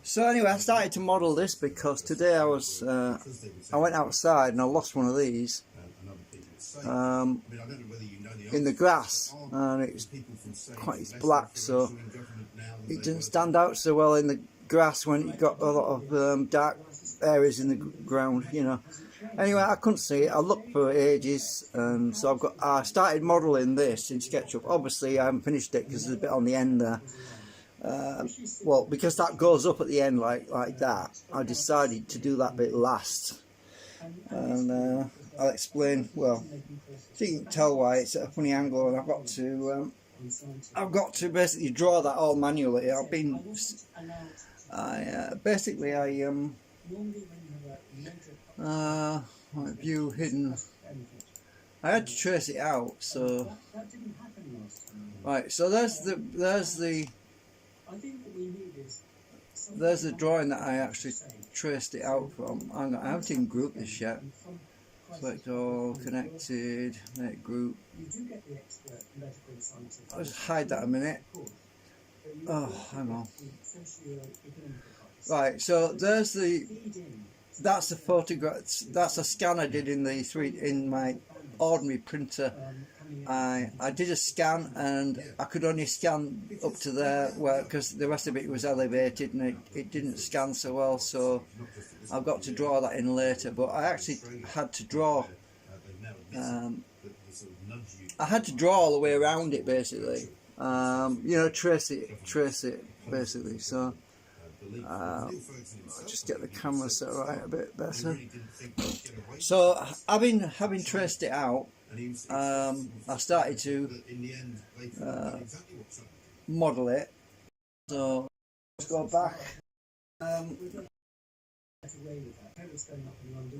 So anyway, I started to model this because today I went outside and I lost one of these in the grass, and it's black, so it didn't stand out so well in the grass when it got a lot of dark areas in the ground, you know. Anyway, I couldn't see it. I looked for ages, and so I started modelling this in SketchUp. Obviously, I haven't finished it because there's a bit on the end there. Well, because that goes up at the end like that, I decided to do that bit last, and I'll explain. Well, so you can tell why it's at a funny angle, and I've got to basically draw that all manually. View hidden. I had to trace it out, so right. So there's the drawing that I actually traced it out from. I haven't even grouped this yet. Select all, connected, make group. I'll just hide that a minute. Oh, hang on. Right, so that's the photograph. That's a scan I did in my ordinary printer. I did a scan, and I could only scan up to there, because the rest of it was elevated and it didn't scan so well, so I've got to draw that in later. But I actually had to draw all the way around it, basically, you know, trace it basically. So I'll just get the camera set right a bit better. So having traced it out, I started to model it. So let's go back,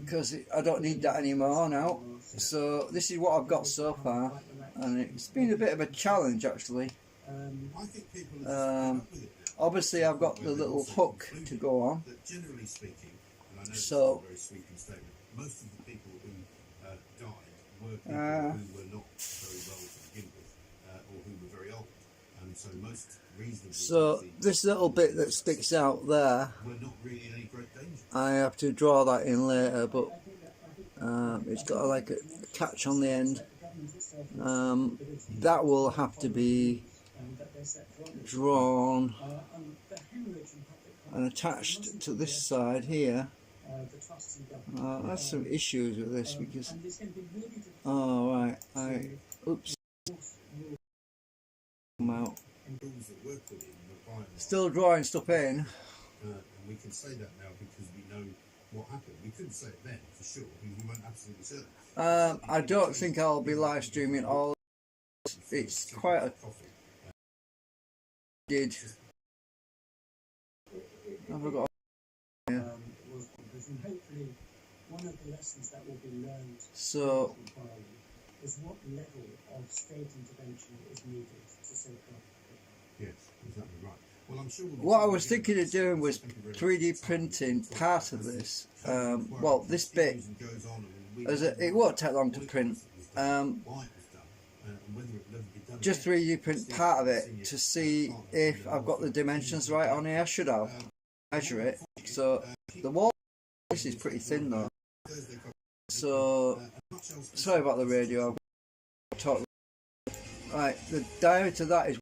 because I don't need that anymore now. So this is what I've got so far, and it's been a bit of a challenge actually. Obviously I've got the little hook to go on, so who were not very well to begin with, or who were very old, and so most reasonably. So this little bit that sticks out there, we're not really in any great danger. I have to draw that in later, but it's got like a catch on the end. That will have to be drawn and attached to this side here. That's some issues with this because oops, come out. Still drawing stuff in. And we can say that now because we know what happened. We couldn't say it then for sure because we weren't absolutely certain. I don't think I'll be live streaming all. It's quite a I forgot. And hopefully one of the lessons that will be learned so is what level of state intervention is needed to safeguard. Yes, exactly right. Well, I'm sure what I was thinking of doing was 3D printing part of this. Well, this bit, it won't take long to print. Just 3D print part of it to see if I've got the dimensions right on here. I should have. Measure it. So the wall. This is pretty thin though, so sorry about the radio. Right, the diameter of that is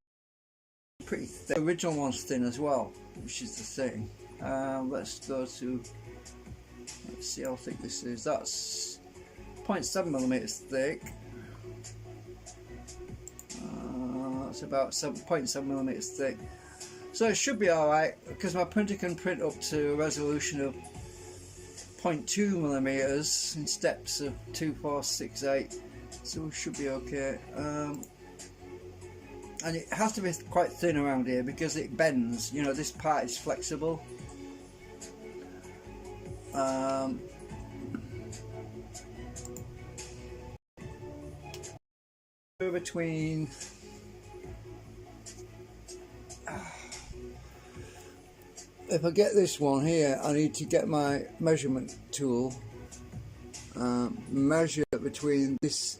pretty thin. The original one's thin as well, which is the thing. Let's go to, let's see how thick this is. That's 0.7mm thick. That's about 0.7mm thick. So it should be alright, because my printer can print up to a resolution of 0.2mm in steps of 2, 4, 6, 8, so it should be okay. And it has to be quite thin around here because it bends, you know, this part is flexible. Between if I get this one here, I need to get my measurement tool, measure between this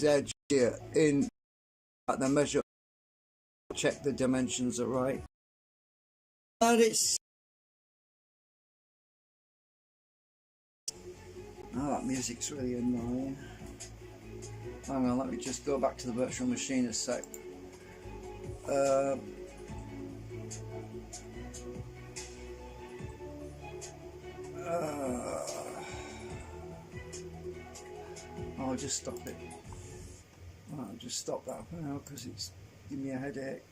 edge here in, and then measure, check the dimensions are right. And it's that music's really annoying. Hang on, let me just go back to the virtual machine a sec. I'll just stop it. I'll just stop that for now because it's giving me a headache.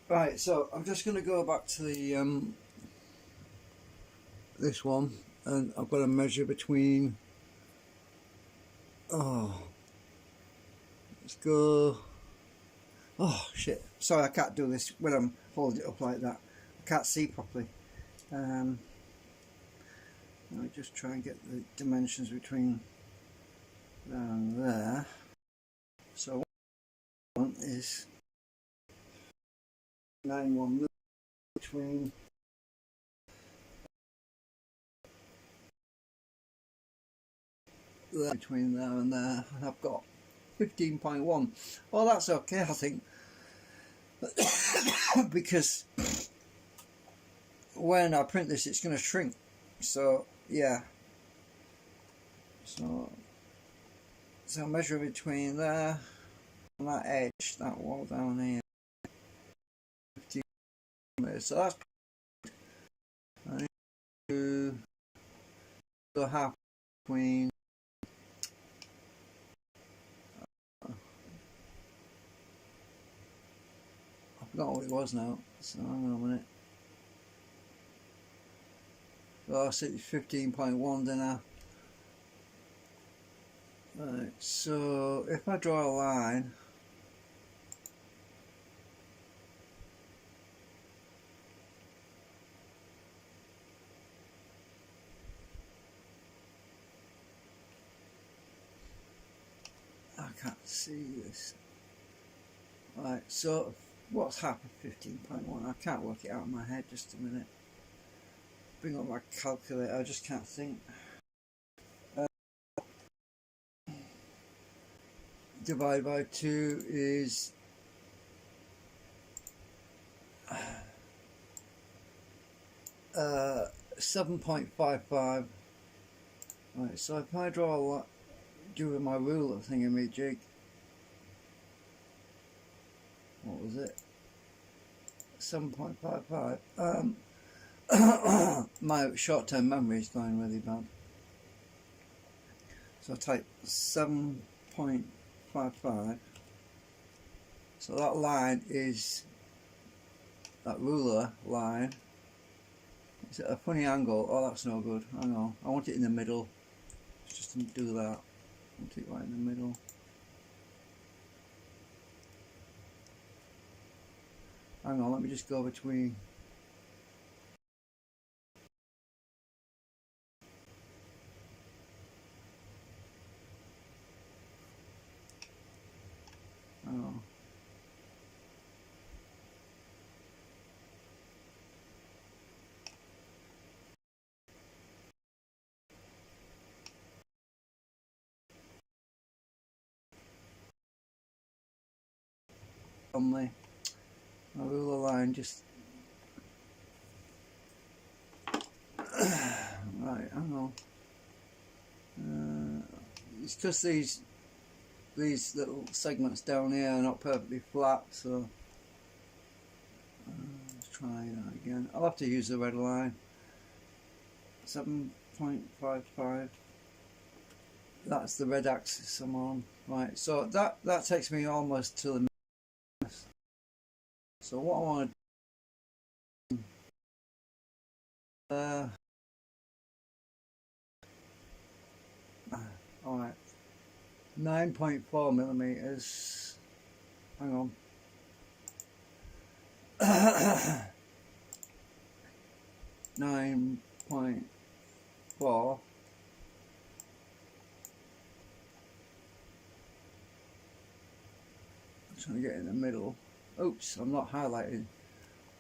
Right, so I'm just going to go back to the this one, and I've got to measure between. Oh, let's go. Oh shit! Sorry, I can't do this when I'm holding it up like that. I can't see properly. Let me just try and get the dimensions between there and there. So one is 9.1 between there, and there, and I've got 15.1. Well, that's okay, I think, because when I print this, it's going to shrink. So yeah. So measure between there and that edge, that wall down here. 15 meters. So that's. I need to go half between. I forgot what it was now. So hang on a minute. Oh, I said 15.1, didn't I? Right, so if I draw a line, I can't see this. Right, so what's half of 15.1? I can't work it out in my head. Just a minute. Bring up my calculator. I just can't think. Divided by 2 is 7.55. Right, so if I draw a lot, do with my ruler thingamajig, what was it? 7.55. My short-term memory is going really bad. So I type 7.55. So that line is that ruler line. It's at a funny angle. Oh, that's no good. Hang on. I want it in the middle. Just to do that. I want it right in the middle. Hang on, let me just go between. Hang on. On my ruler line, just right. Hang on. It's because these little segments down here are not perfectly flat, so let's try that again. I'll have to use the red line. 7.55. That's the red axis I'm on. Right, so that takes me almost to the middle. So what I want to do, alright, 9.4 millimeters. Hang on. 9.4. I'm trying to get in the middle. Oops, I'm not highlighting.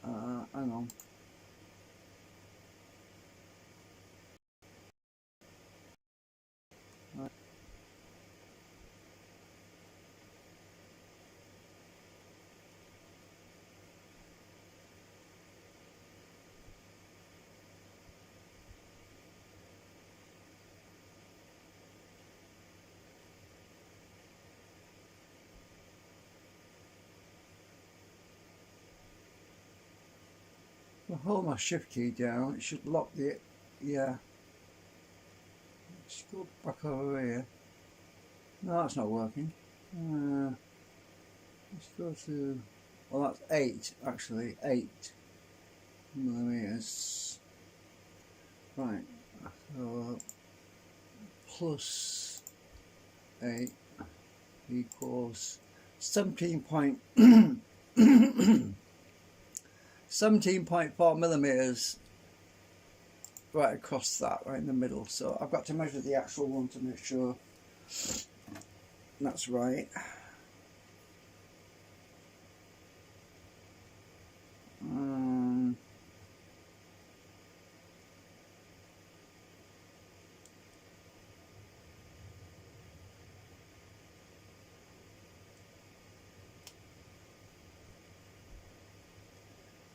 Hang on. Right. If I hold my shift key down, it should lock the, yeah. Let's go back over here. No, that's not working. Let's go to, well, that's 8 actually, 8 millimeters. Right, so plus 8 equals 17.4 millimeters right across that, right in the middle. So I've got to measure the actual one to make sure that's right.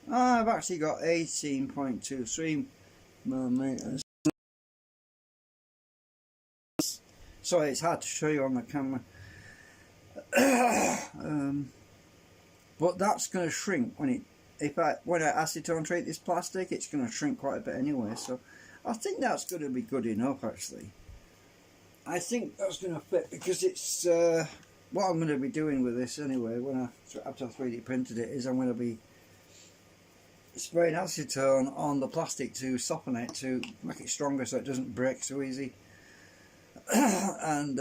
I've actually got 18.23 millimeters. Sorry, it's hard to show you on the camera. But that's going to shrink when when I acetone treat this plastic. It's going to shrink quite a bit anyway. So I think that's going to be good enough. Actually, I think that's going to fit because it's what I'm going to be doing with this anyway. After I 3D printed it, is I'm going to be spraying acetone on the plastic to soften it, to make it stronger so it doesn't break so easy. And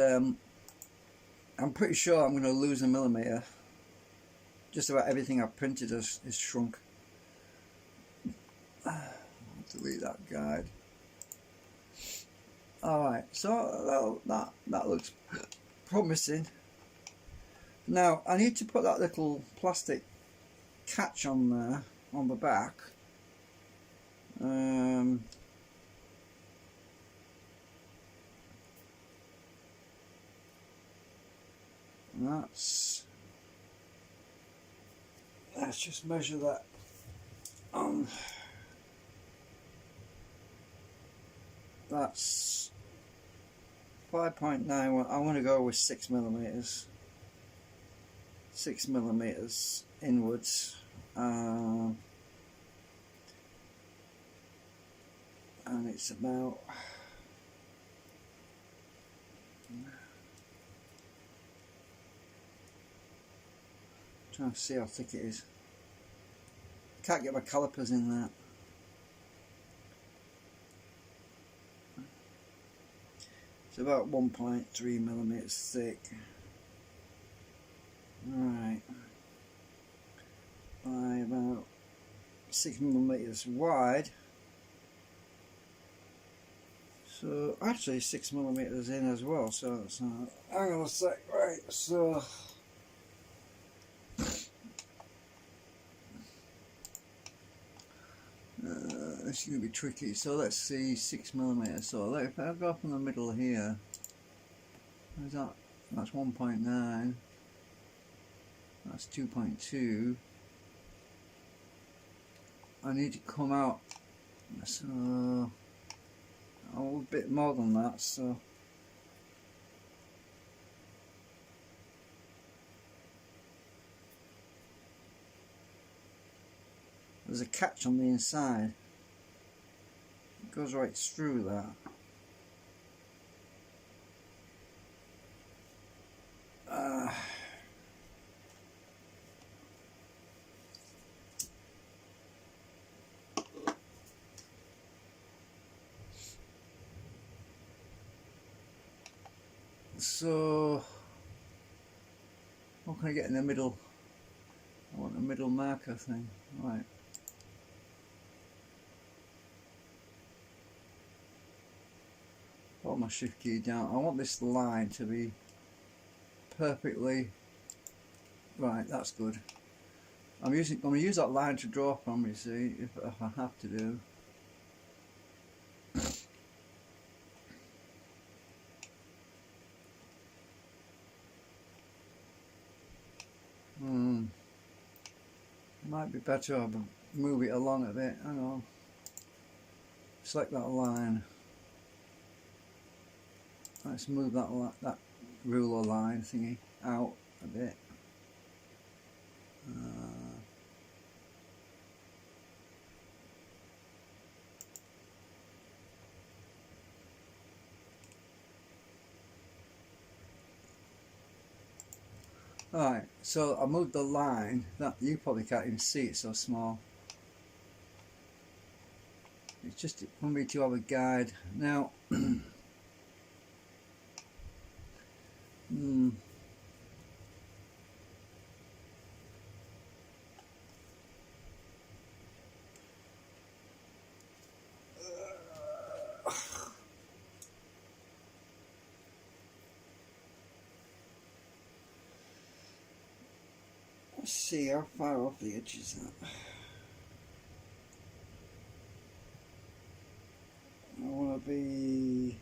I'm pretty sure I'm going to lose a millimeter. Just about everything I've printed is shrunk. I'll delete that guide. Alright, so that looks promising. Now I need to put that little plastic catch on there on the back. Let's just measure that. That's 5.91. I want to go with 6 millimeters. 6 millimeters inwards. And it's about trying to see how thick it is. Can't get my calipers in that. It's about 1.3 millimeters thick. Right. By about 6 millimeters wide. So actually 6 millimeters in as well. So it's hang on a sec. Right. So. This is going to be tricky, so let's see, 6 millimeters. So if I go from the middle here, where's that? That's 1.9, that's 2.2. I need to come out, so a bit more than that. So there's a catch on the inside. It goes right through that. So what can I get in the middle? I want a middle marker thing, right. Hold my shift key down. I want this line to be perfectly right. That's good. I'm going to use that line to draw from. You see, if I have to do. Might be better if I move it along a bit. Hang on. Select that line. Let's move that ruler line thingy out a bit. Alright, so I moved the line. That you probably can't even see, it's so small. It's just for me to have a guide. Now, let's see how far off the edge is that. I want to be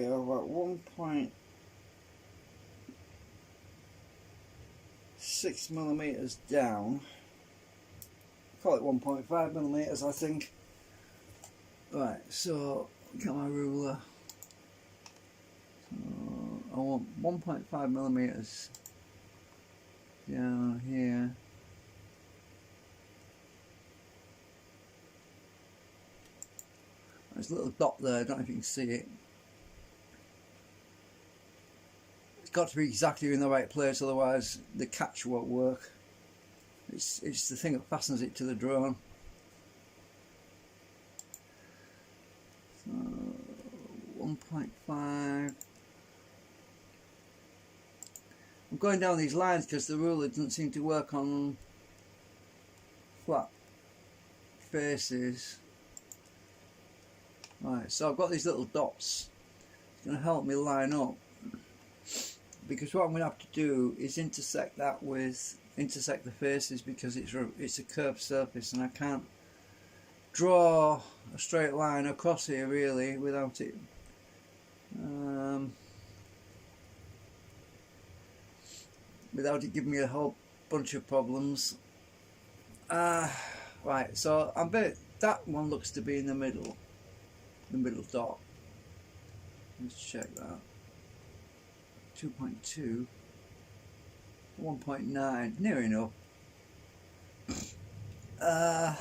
about 1.6 millimeters down. Call it 1.5 millimeters, I think. Right, so get my ruler. So I want 1.5 millimeters down here. There's a little dot there, I don't know if you can see it. It's got to be exactly in the right place, otherwise the catch won't work. It's the thing that fastens it to the drone. So 1.5. I'm going down these lines because the ruler doesn't seem to work on flat faces. Right, so I've got these little dots. It's going to help me line up, because what I'm going to have to do is intersect the faces, because it's a curved surface and I can't draw a straight line across here really without it giving me a whole bunch of problems. Right, so I bet that one looks to be in the middle dot. Let's check that. 2.2, 1.9, near enough. Right,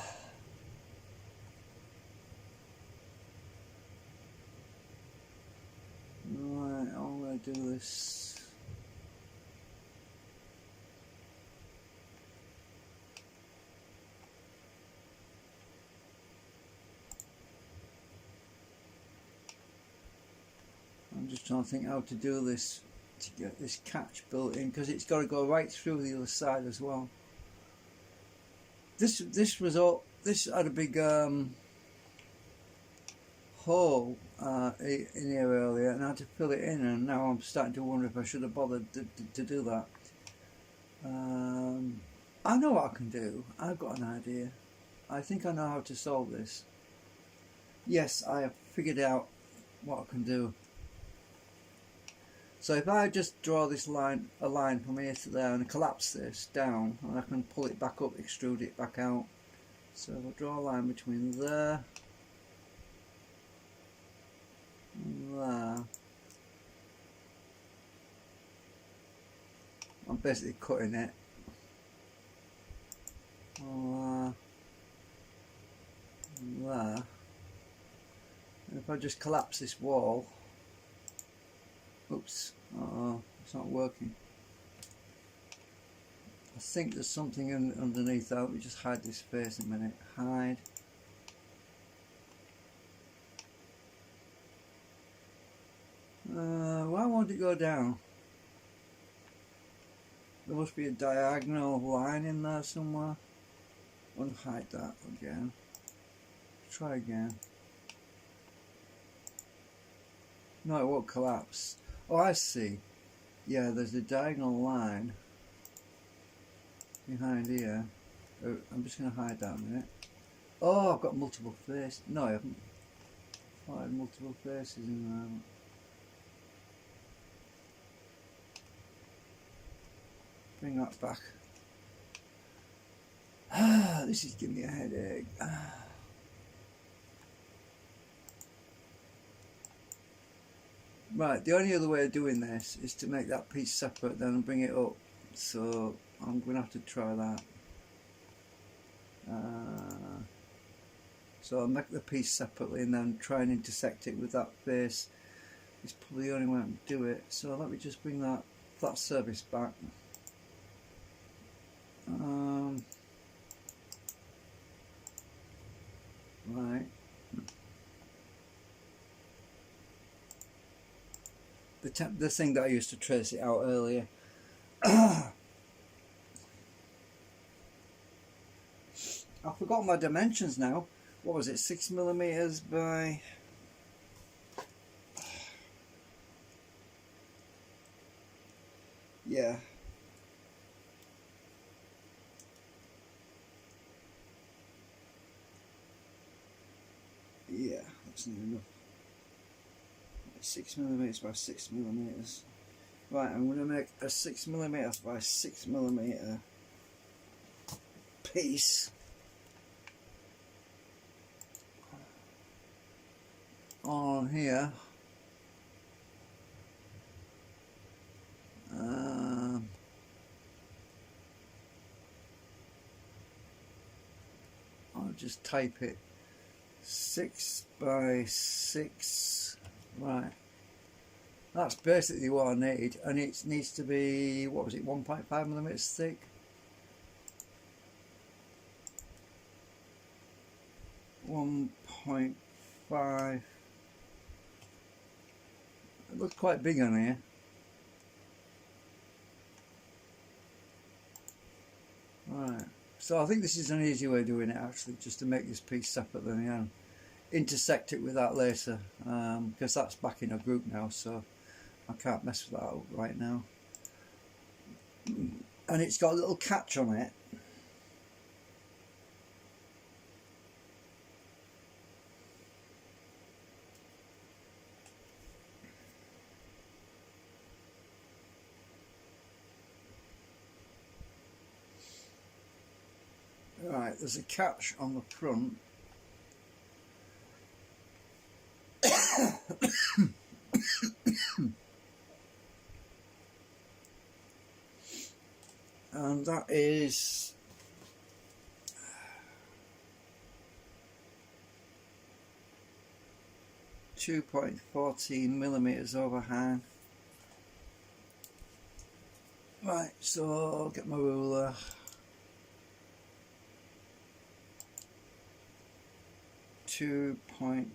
I'm going to do this. I'm just trying to think how to do this to get this catch built in, because it's got to go right through the other side as well. This had a big hole in here earlier, and I had to fill it in, and now I'm starting to wonder if I should have bothered to do that. I know what I can do. I've got an idea. I think I know how to solve this. Yes, I have figured out what I can do. So if I just draw this line, a line from here to there, and collapse this down, and I can pull it back up, extrude it back out. So if I draw a line between there and there, I'm basically cutting it. There. And if I just collapse this wall, oops, it's not working. I think there's something underneath that. Let me just hide this face a minute. Hide. Why won't it go down? There must be a diagonal line in there somewhere. Unhide that again. Try again. No, it won't collapse. Oh, I see. Yeah, there's a diagonal line behind here. I'm just going to hide that a minute. Oh, I've got multiple faces. No, I haven't. Oh, I had multiple faces in there. Bring that back. This is giving me a headache. Right, the only other way of doing this is to make that piece separate, then bring it up. So I'm going to have to try that. So I'll make the piece separately and then try and intersect it with that face. It's probably the only way I can do it. So let me just bring that surface back. Right. The thing that I used to trace it out earlier. I've forgotten my dimensions now. What was it? 6mm by... Yeah. Yeah, that's not enough. 6mm by 6mm. Right, I'm going to make a 6mm by 6mm piece on here. I'll just type it 6 by 6. Right, that's basically what I need, and it needs to be, what was it, 1.5mm thick. .5. It looks quite big on here. Right, so I think this is an easy way of doing it, actually, just to make this piece separate than intersect it with that later, because that's back in a group now, so I can't mess with that out right now. And it's got a little catch on it. Right, there's a catch on the front. And that is 2.14mm overhang. Right, so I'll get my ruler. .14.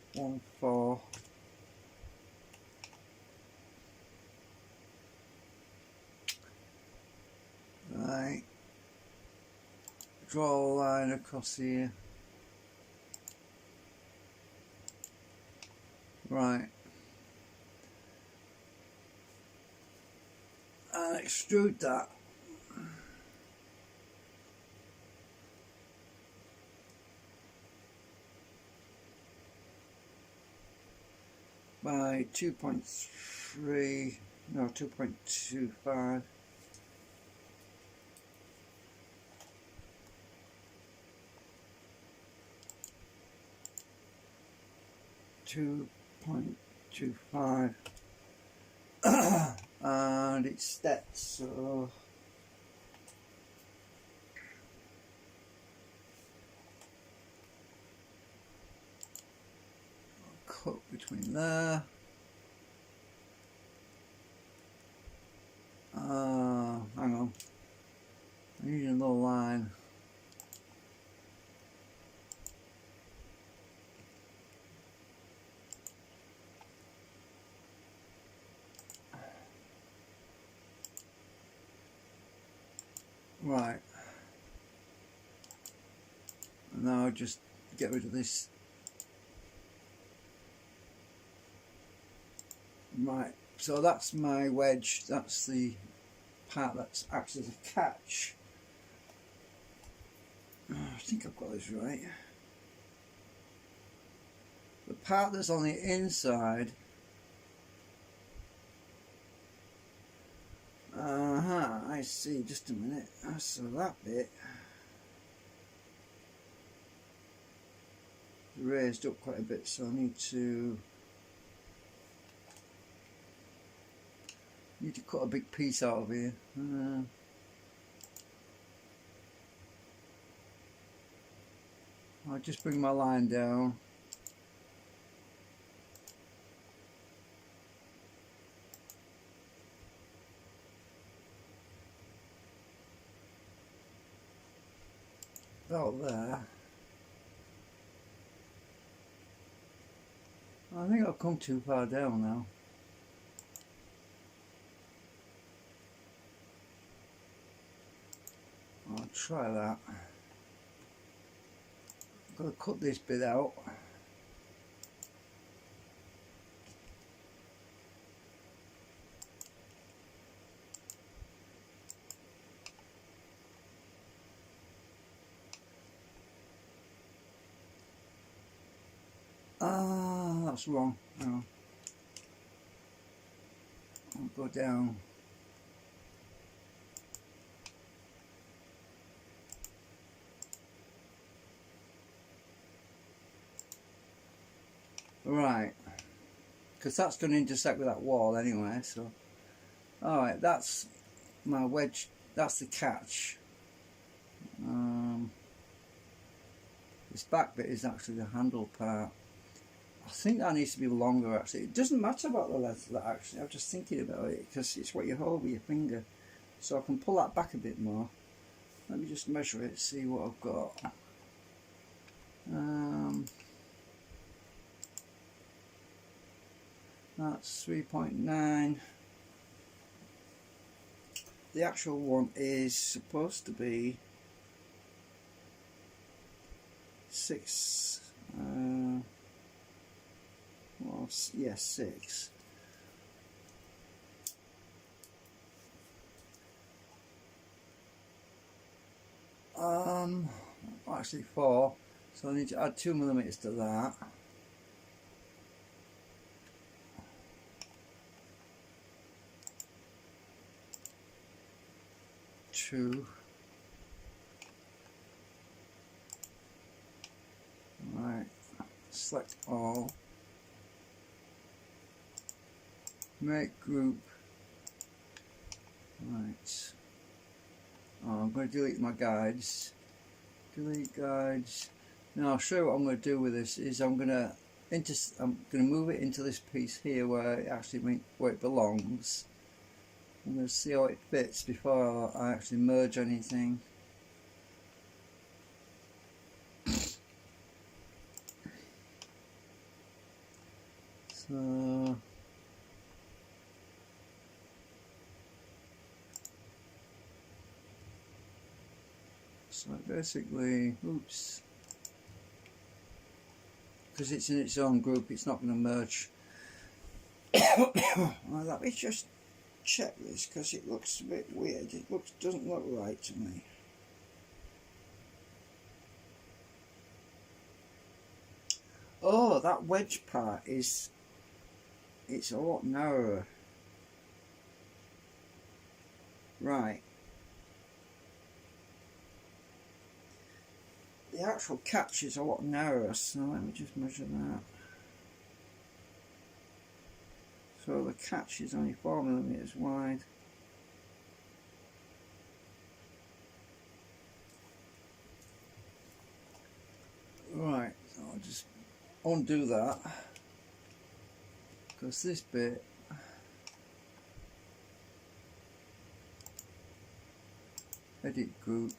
Right, draw a line across here. Right, and extrude that. By 2.3, no, 2.25. .25 and it steps, so I'll cut between there. Hang on, I need a little line. Right, and now I'll just get rid of this. Right, so that's my wedge, that's the part that acts as a catch. I think I've got this right. The part that's on the inside, I see, just a minute, so that bit raised up quite a bit, so I need to cut a big piece out of here. I'll just bring my line down. About there. I think I've come too far down now. I'll try that. I've got to cut this bit out. Ah, that's wrong. No. I'll go down. Right, because that's going to intersect with that wall anyway, so alright, that's my wedge, that's the catch. This back bit is actually the handle part. I think that needs to be longer actually. It doesn't matter about the length of that actually, I'm just thinking about it, because it's what you hold with your finger. So I can pull that back a bit more. Let me just measure it, see what I've got. That's 3.9. The actual one is supposed to be 6. Well, yeah, 6. Actually 4. So I need to add 2mm to that. Right, select all, make group. Right, I'm going to delete my guides. Delete guides. Now I'll show you what I'm going to do with this. Is I'm going to move it into this piece here where it actually where it belongs. I'm going to see how it fits before I actually merge anything. So basically, oops, because it's in its own group, it's not going to merge. Well, let me just check this because it looks a bit weird. It doesn't look right to me. Oh, that wedge part it's a lot narrower. Right. The actual catch is a lot narrower, so let me just measure that. So the catch is only 4mm wide. Right, so I'll just undo that, because this bit edit group,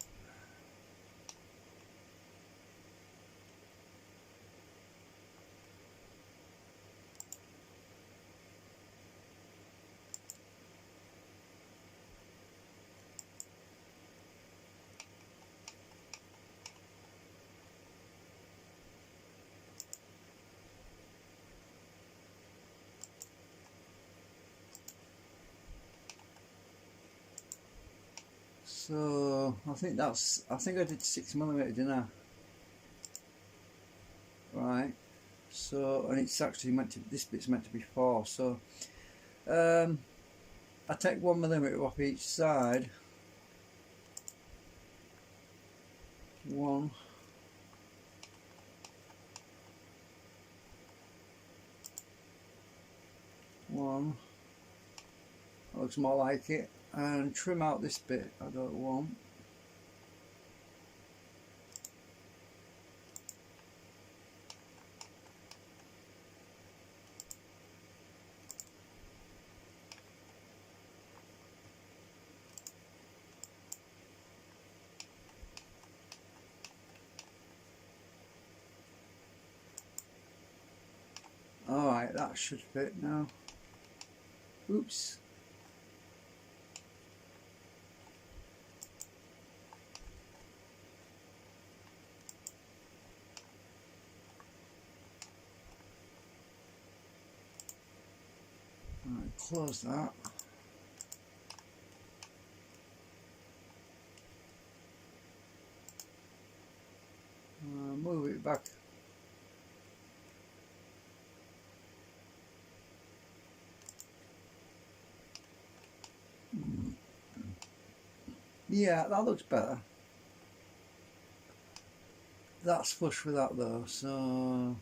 so I think I did 6mm, didn't I? Right, so, and it's actually meant to, this bit's meant to be 4, so I take 1mm off each side. 1, 1, that looks more like it, and trim out this bit I don't want. Right, that should fit now. Oops. Right, close that. Move it back. Yeah, that looks better. That's flush with that though, so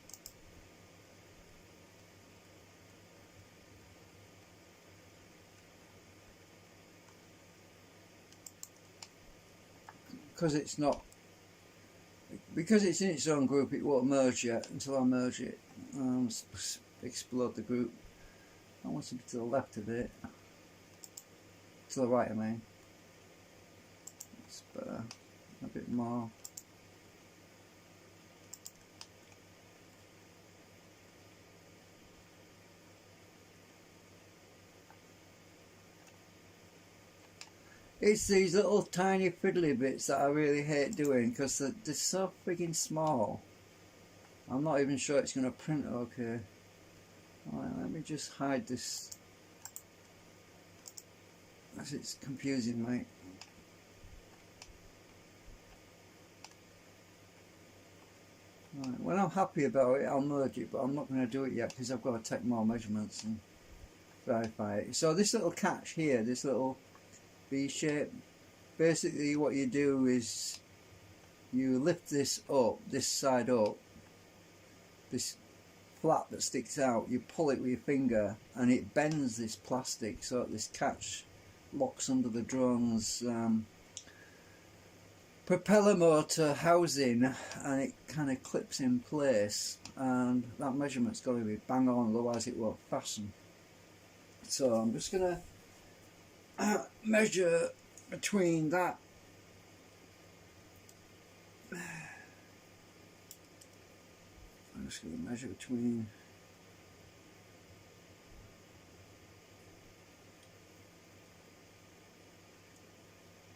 because it's not, because it's in its own group, it won't merge yet until I merge it. Explode the group. I want to be to the left of it, to the right I mean. It's better, a bit more. It's these little tiny fiddly bits that I really hate doing because they're so freaking small. I'm not even sure it's going to print okay. Alright, let me just hide this, as it's confusing me. Right, when I'm happy about it, I'll merge it, but I'm not going to do it yet because I've got to take more measurements and verify it. So this little catch here, this little V shape, basically what you do is you lift this up, this side up, this flap that sticks out, you pull it with your finger and it bends this plastic so that this catch locks under the drone's propeller motor housing, and it kind of clips in place, and that measurement's got to be bang on, otherwise it won't fasten. So I'm just going to measure between that I'm just going to measure between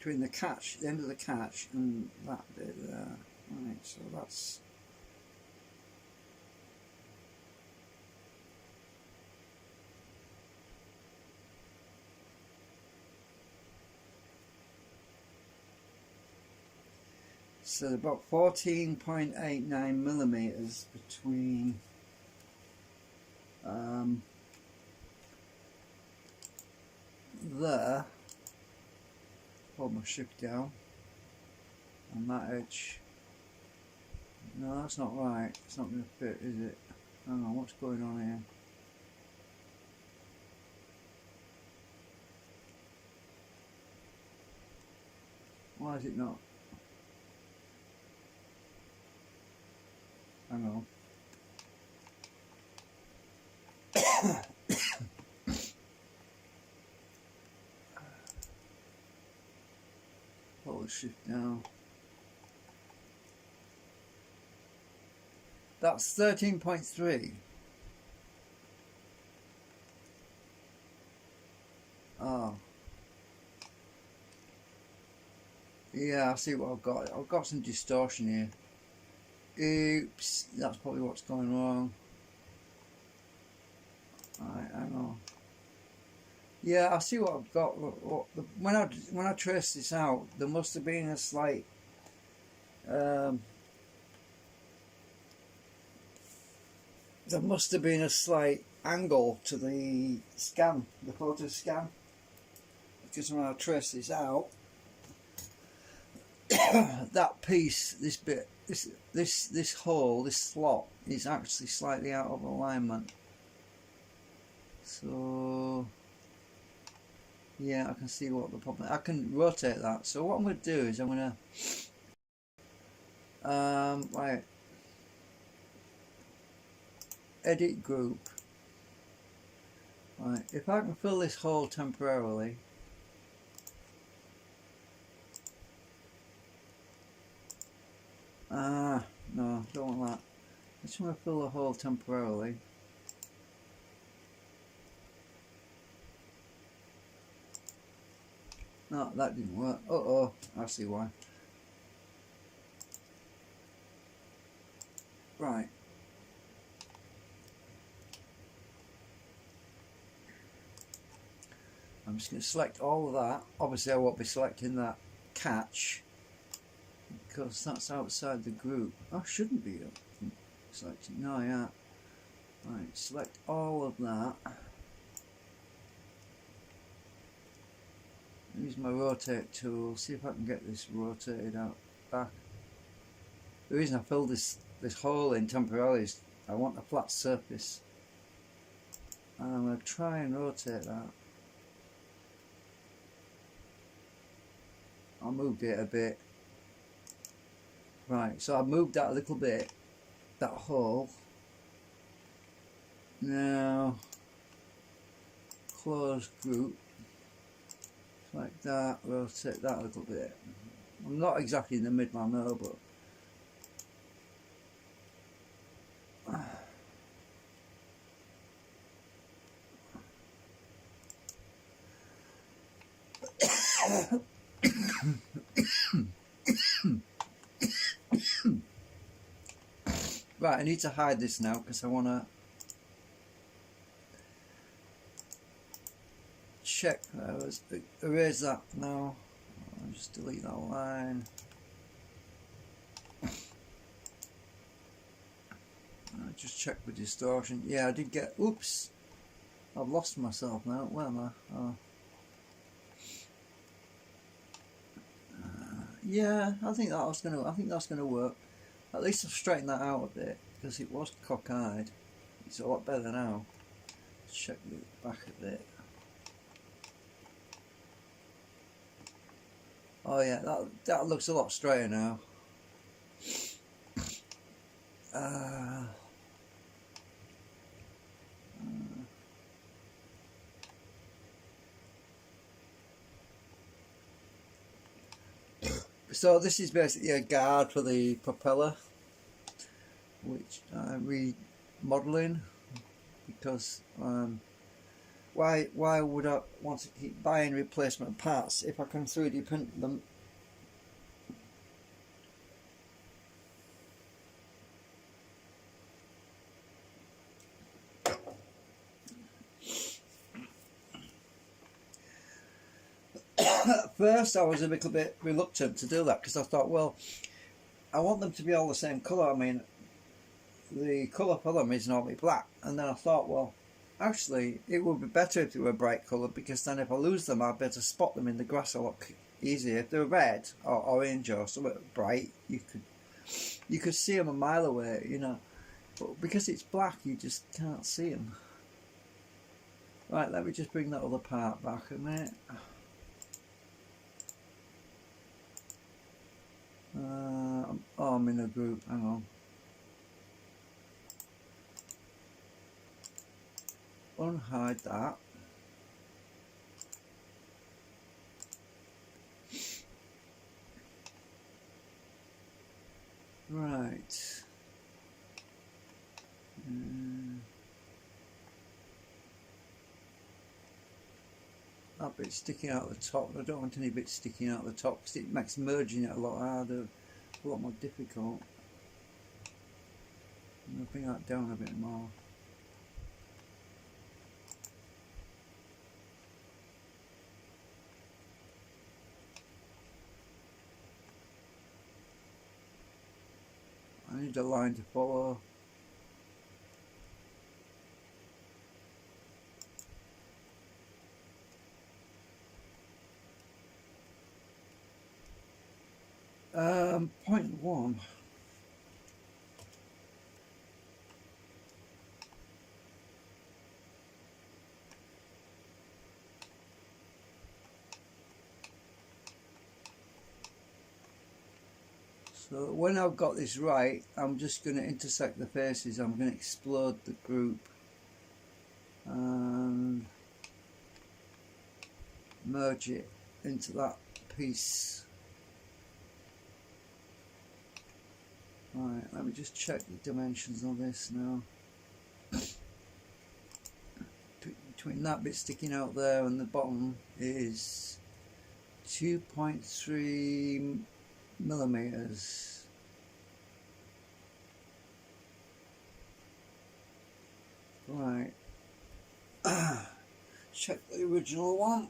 the catch, the end of the catch, and that bit there. Right, so that's so about 14.89 millimeters between there, hold my shift down, and that edge. No, that's not right, it's not going to fit, is it? Hang on, what's going on here? Why is it not? Hang on. Hold the shift down. That's 13.3. Oh. Yeah, I see what I've got. I've got some distortion here. Oops, that's probably what's going wrong. Alright, hang on. Yeah, I see what I've got. When I trace this out, there must have been a slight there must have been a slight angle to the scan, the photo scan, because when I trace this out, that piece, this bit, this hole, this slot is actually slightly out of alignment. So yeah, I can see what the problem. I can rotate that. So what I'm going to do is I'm going to right, edit group. Right, if I can fill this hole temporarily. No, don't want that. I just want to fill the hole temporarily. No, that didn't work. Uh-oh, I see why. Right. I'm just going to select all of that. Obviously I won't be selecting that catch because that's outside the group. I shouldn't be selecting. No, yeah. Right, select all of that. Use my rotate tool, see if I can get this rotated out back. The reason I filled this hole in temporarily is I want a flat surface. And I'm going to try and rotate that. I moved it a bit. Right, so I've moved that a little bit, that hole. Now, close group. Like that, rotate that a little bit. I'm not exactly in the middle, I know, but right, I need to hide this now because I want to check. Let's erase that now. I'll just delete that line. I'll just check the distortion. Yeah, I did get. Oops, I've lost myself now. Where am I? Oh. Yeah, I think that's gonna work. At least I've straightened that out a bit because it was cockeyed. It's a lot better now. Let's check the back a bit. Oh yeah, that looks a lot straighter now. So this is basically a guard for the propeller, which I'm remodeling because why would I want to keep buying replacement parts if I can 3D print them? At first I was a little bit reluctant to do that because I thought, well, I want them to be all the same colour. I mean, the colour for them is normally black, and then I thought, well, actually it would be better if they were bright coloured because then if I lose them I'd be able to spot them in the grass a lot easier. If they were red or orange or something bright, you could see them a mile away, you know, but because it's black you just can't see them. Right, let me just bring that other part back a minute. I'm in a group, hang on. Unhide that. Right. That bit sticking out the top. I don't want any bits sticking out the top because it makes merging it a lot harder, a lot more difficult. I'm going to bring that down a bit more. I need a line to follow. Point 1. So when I've got this right, I'm just going to intersect the faces. I'm going to explode the group and merge it into that piece. Right, let me just check the dimensions on this now. Between that bit sticking out there and the bottom is 2.3 millimeters. Right. Check the original one.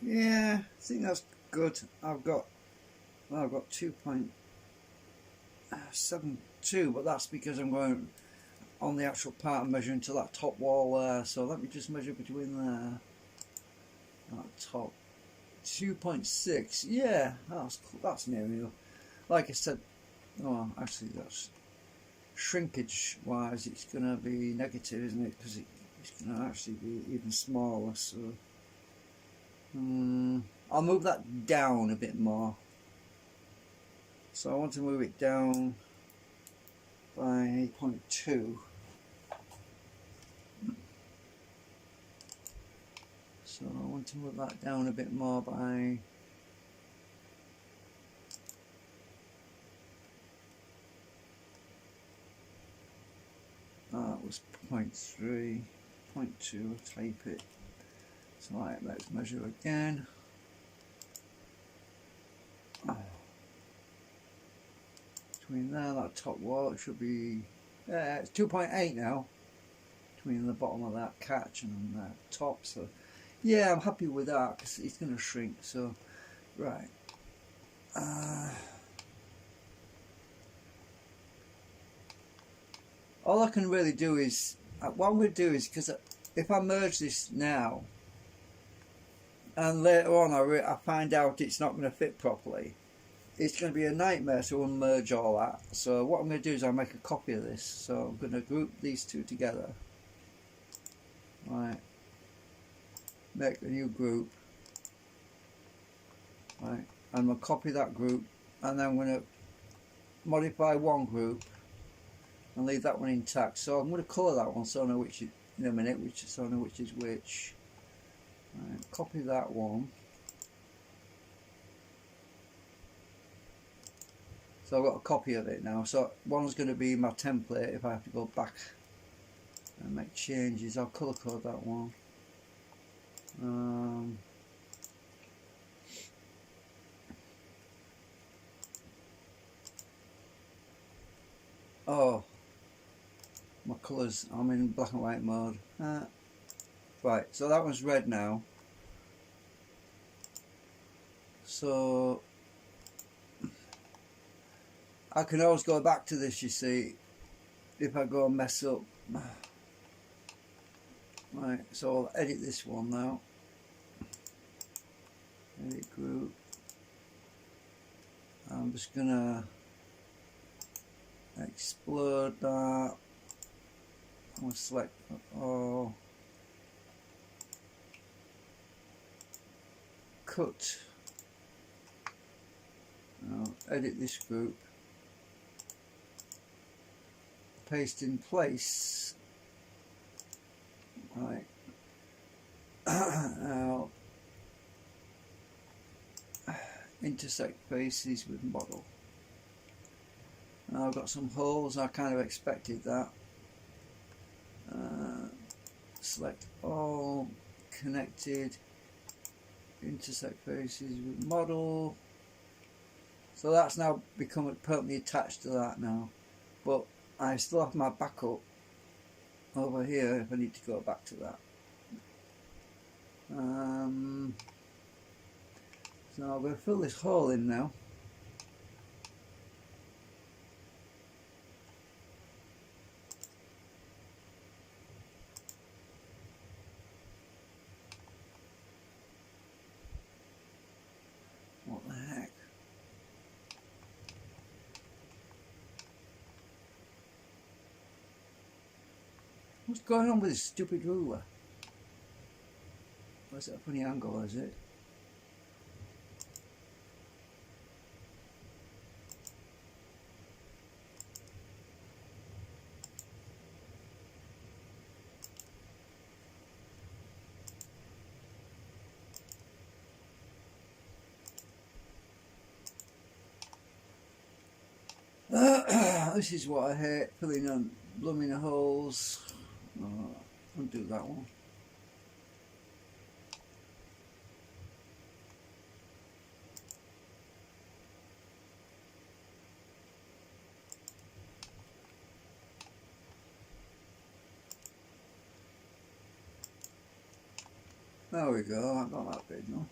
Yeah, I think that's good. I've got 2.72, but that's because I'm going on the actual part and measuring to that top wall there. So let me just measure between there, that top. 2.6. Yeah, that's near enough. Like I said, oh, actually that's shrinkage wise, it's gonna be negative, isn't it? Because it's gonna actually be even smaller. So I'll move that down a bit more. So I want to move it down by 0.2. So I want to move that down a bit more by that was 0.3, 0.2, type it. So right, let's measure again. Between there, that top wall, it should be, it's 2.8 now. Between the bottom of that catch and that top, so yeah, I'm happy with that because it's going to shrink. So right, all I can really do is what I'm going to do is, because if I merge this now and later on I find out it's not going to fit properly, it's going to be a nightmare to unmerge all that. So what I'm going to do is I'll make a copy of this. So I'm going to group these two together. Right, make a new group. Right, I'm going to copy that group, and then I'm going to modify one group and leave that one intact. So I'm going to colour that one so I know which is, in a minute, so I know which is which. Right, copy that one. So I've got a copy of it now. So one's going to be my template if I have to go back and make changes. I'll colour code that one. Oh, my colours, I'm in black and white mode. Right, so that one's red now. So I can always go back to this, you see, if I go and mess up. Right, so I'll edit this one now. Edit group. I'm just gonna explode that. I'm gonna select all. Cut. Now edit this group. Paste in place. Right. Now intersect faces with model. Now I've got some holes. I kind of expected that. Select all, connected, intersect faces with model. So that's now become permanently attached to that now, but I still have my backup over here if I need to go back to that. So I'm going to fill this hole in now. What the heck? What's going on with this stupid ruler? What's that a funny angle, is it? This is what I hate, filling in blooming holes. Undo that one. There we go, I've got that bit now.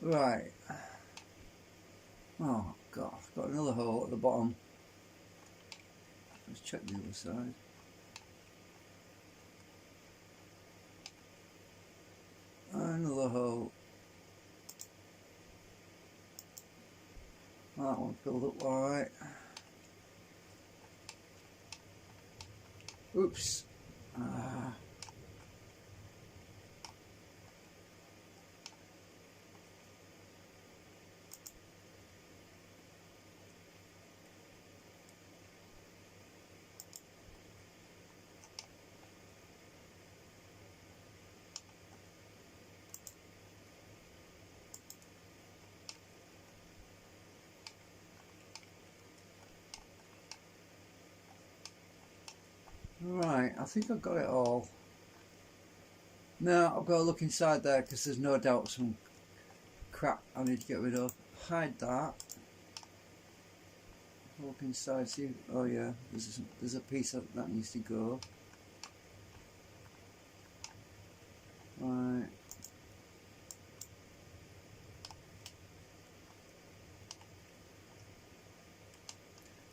Right. Oh god, I've got another hole at the bottom. Let's check the other side. Another hole. That one filled up alright. Oops. Right, I think I've got it all. Now I've got to look inside there because there's no doubt some crap I need to get rid of. Hide that. Look inside, see. Oh yeah, there's a piece that needs to go. Right.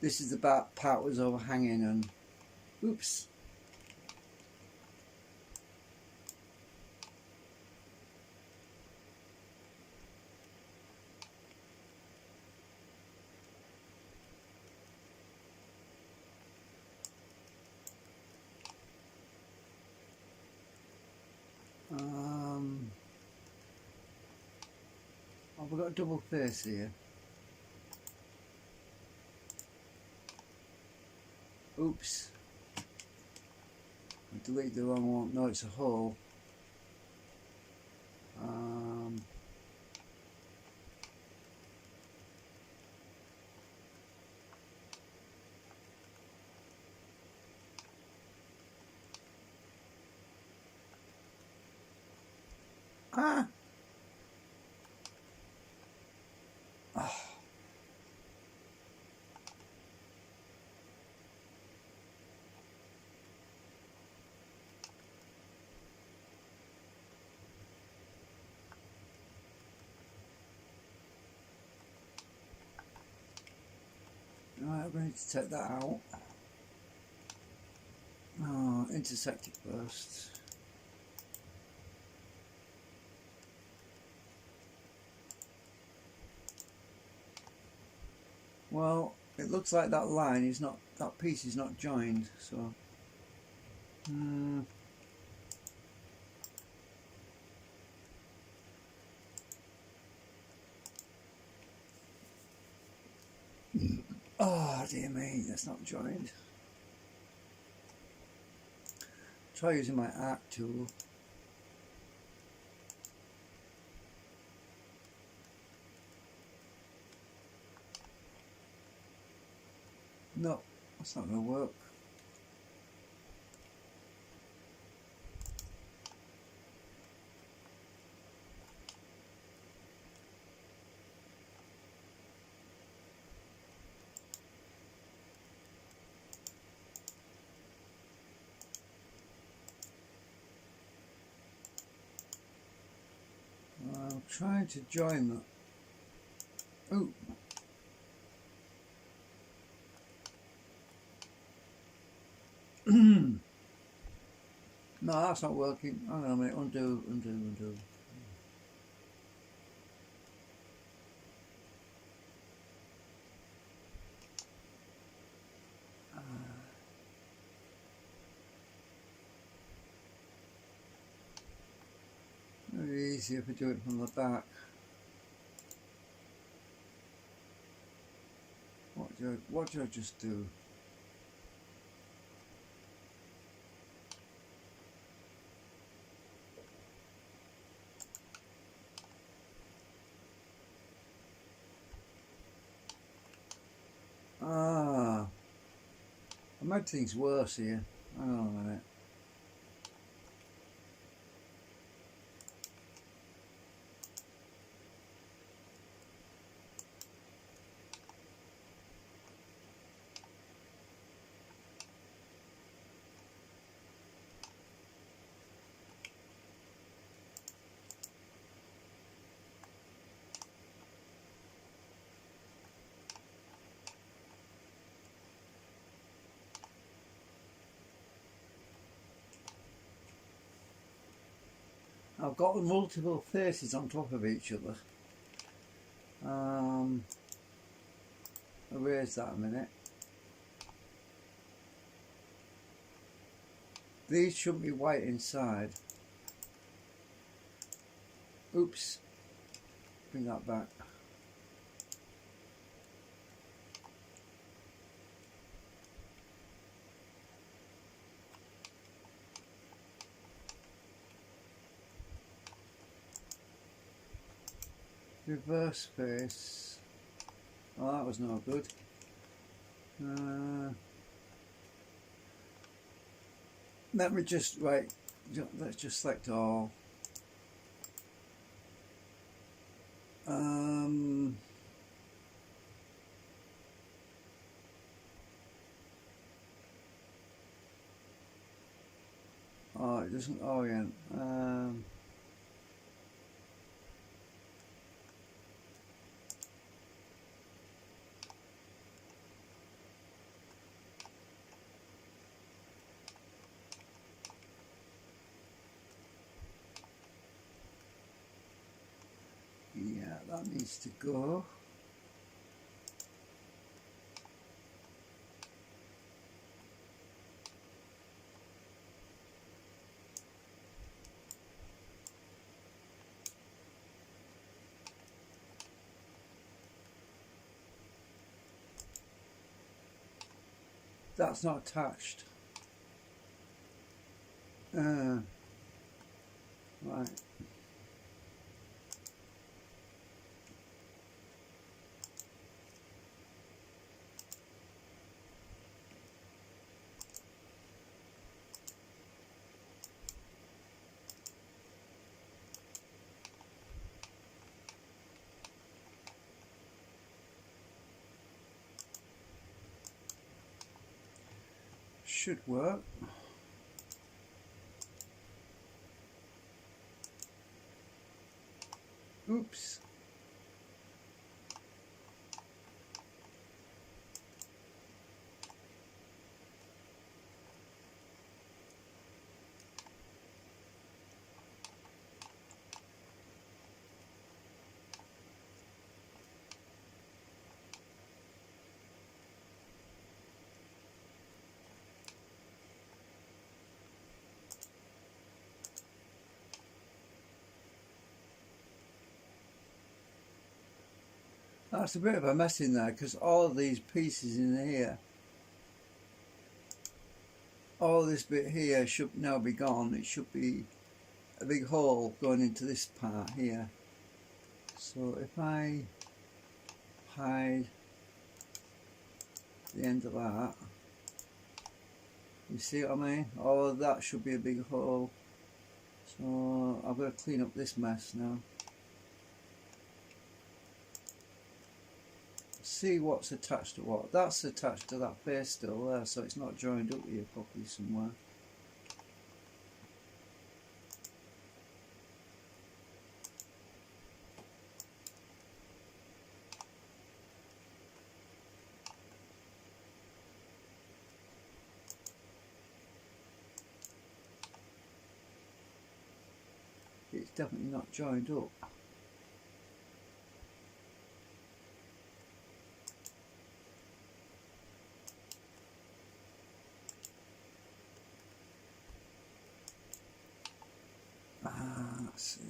This is the part was overhanging and oops. I've got a double face here. Oops. I deleted the wrong one. No, it's a hole. Ah! Oh. Right, I'm going to take that out. Oh, intersect it first. Well, it looks like that line is not, that piece is not joined, so. Oh dear me, that's not joined. Try using my arc tool. No, that's not going to work. I'm trying to join that. Oh. No, that's not working. Hang on a minute. Undo. easier if I do it from the back. What do I just do? I made things worse here. Hang on a minute. I've got multiple faces on top of each other. Erase that a minute. These shouldn't be white inside. Oops. Bring that back. Reverse face. Oh, that was no good. Let me just, right, let's just select all. Oh, it doesn't orient. Yeah, that needs to go. That's not attached. Right. Should work. Oops. That's a bit of a mess in there because all of these pieces in here, all this bit here should now be gone. It should be a big hole going into this part here. So if I hide the end of that, you see what I mean? All of that should be a big hole. So I've got to clean up this mess now. See what's attached to what. That's attached to that face still there, so it's not joined up here properly somewhere. It's definitely not joined up. Let's see.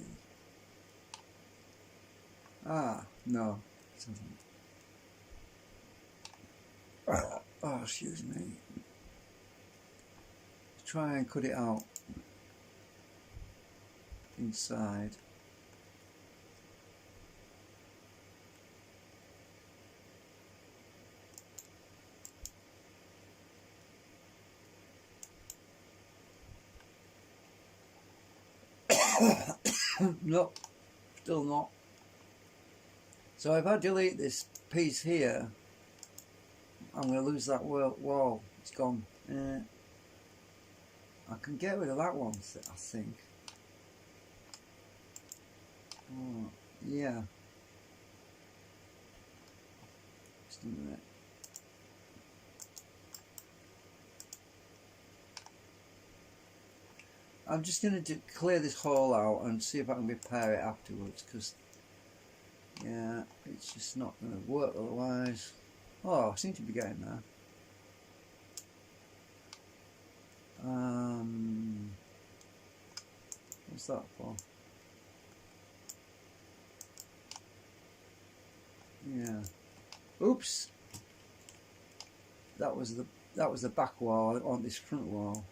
Ah, no. It doesn't. Oh, excuse me. Try and cut it out inside. Nope, still not. So if I delete this piece here, I'm going to lose that wall. It's gone. I can get rid of that one, I think. Oh, yeah. Just a minute. I'm just going to clear this hole out and see if I can repair it afterwards, because yeah, it's just not going to work otherwise. Oh, I seem to be getting there. What's that for? Yeah. Oops. That was the back wall on this front wall.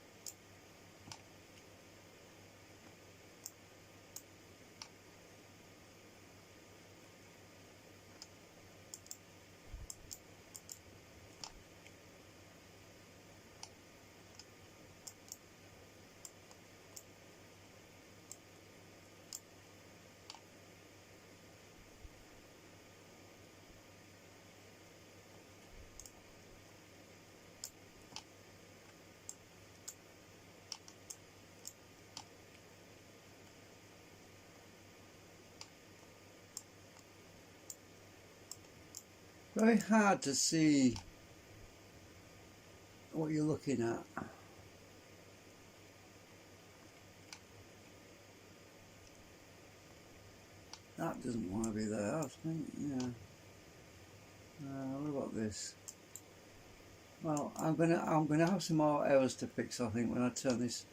Very hard to see what you're looking at. That doesn't want to be there, I think. Yeah. What about this? Well, I'm gonna have some more errors to fix, I think, when I turn this.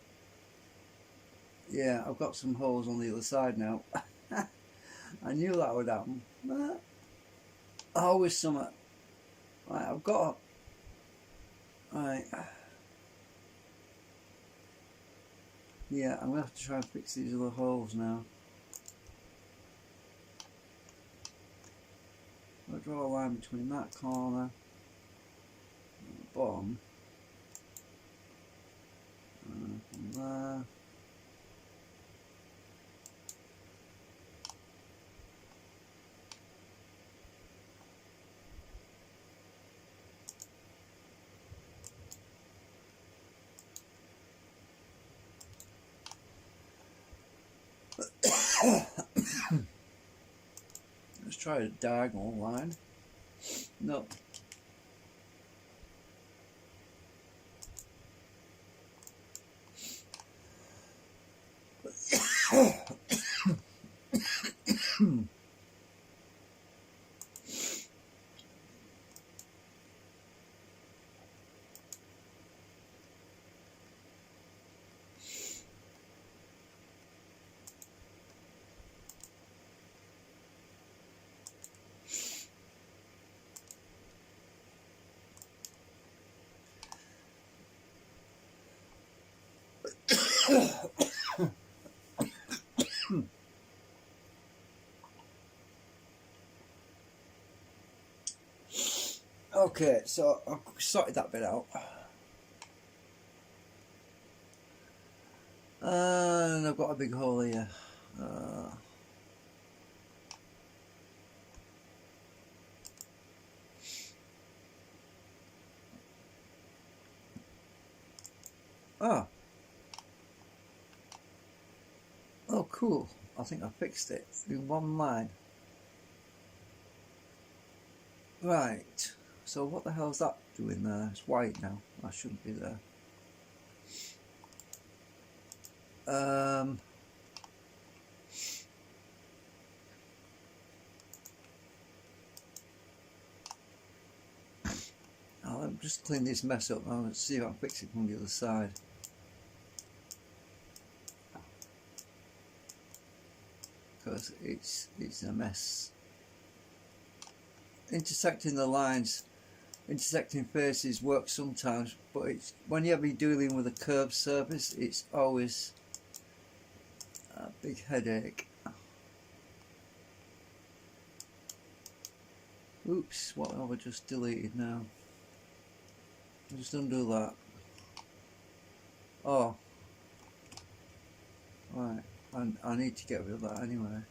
Yeah, I've got some holes on the other side now. I knew that would happen. But always something. Right, I've got. Right. Yeah, I'm gonna have to try and fix these other holes now. I'll draw a line between that corner and the bottom. From there. Let's try a diagonal line. No. Okay, so I've sorted that bit out. And I've got a big hole here. Oh, cool. I think I fixed it in one line. Right. So what the hell's that doing there? It's white now. That shouldn't be there. I'll just clean this mess up now and see if I can fix it from the other side. Because it's a mess. intersecting the lines, intersecting faces works sometimes, but it's when you're dealing with a curved surface, it's always a big headache. Oops, what have I just deleted now? I'll just undo that. Oh, right, I need to get rid of that anyway.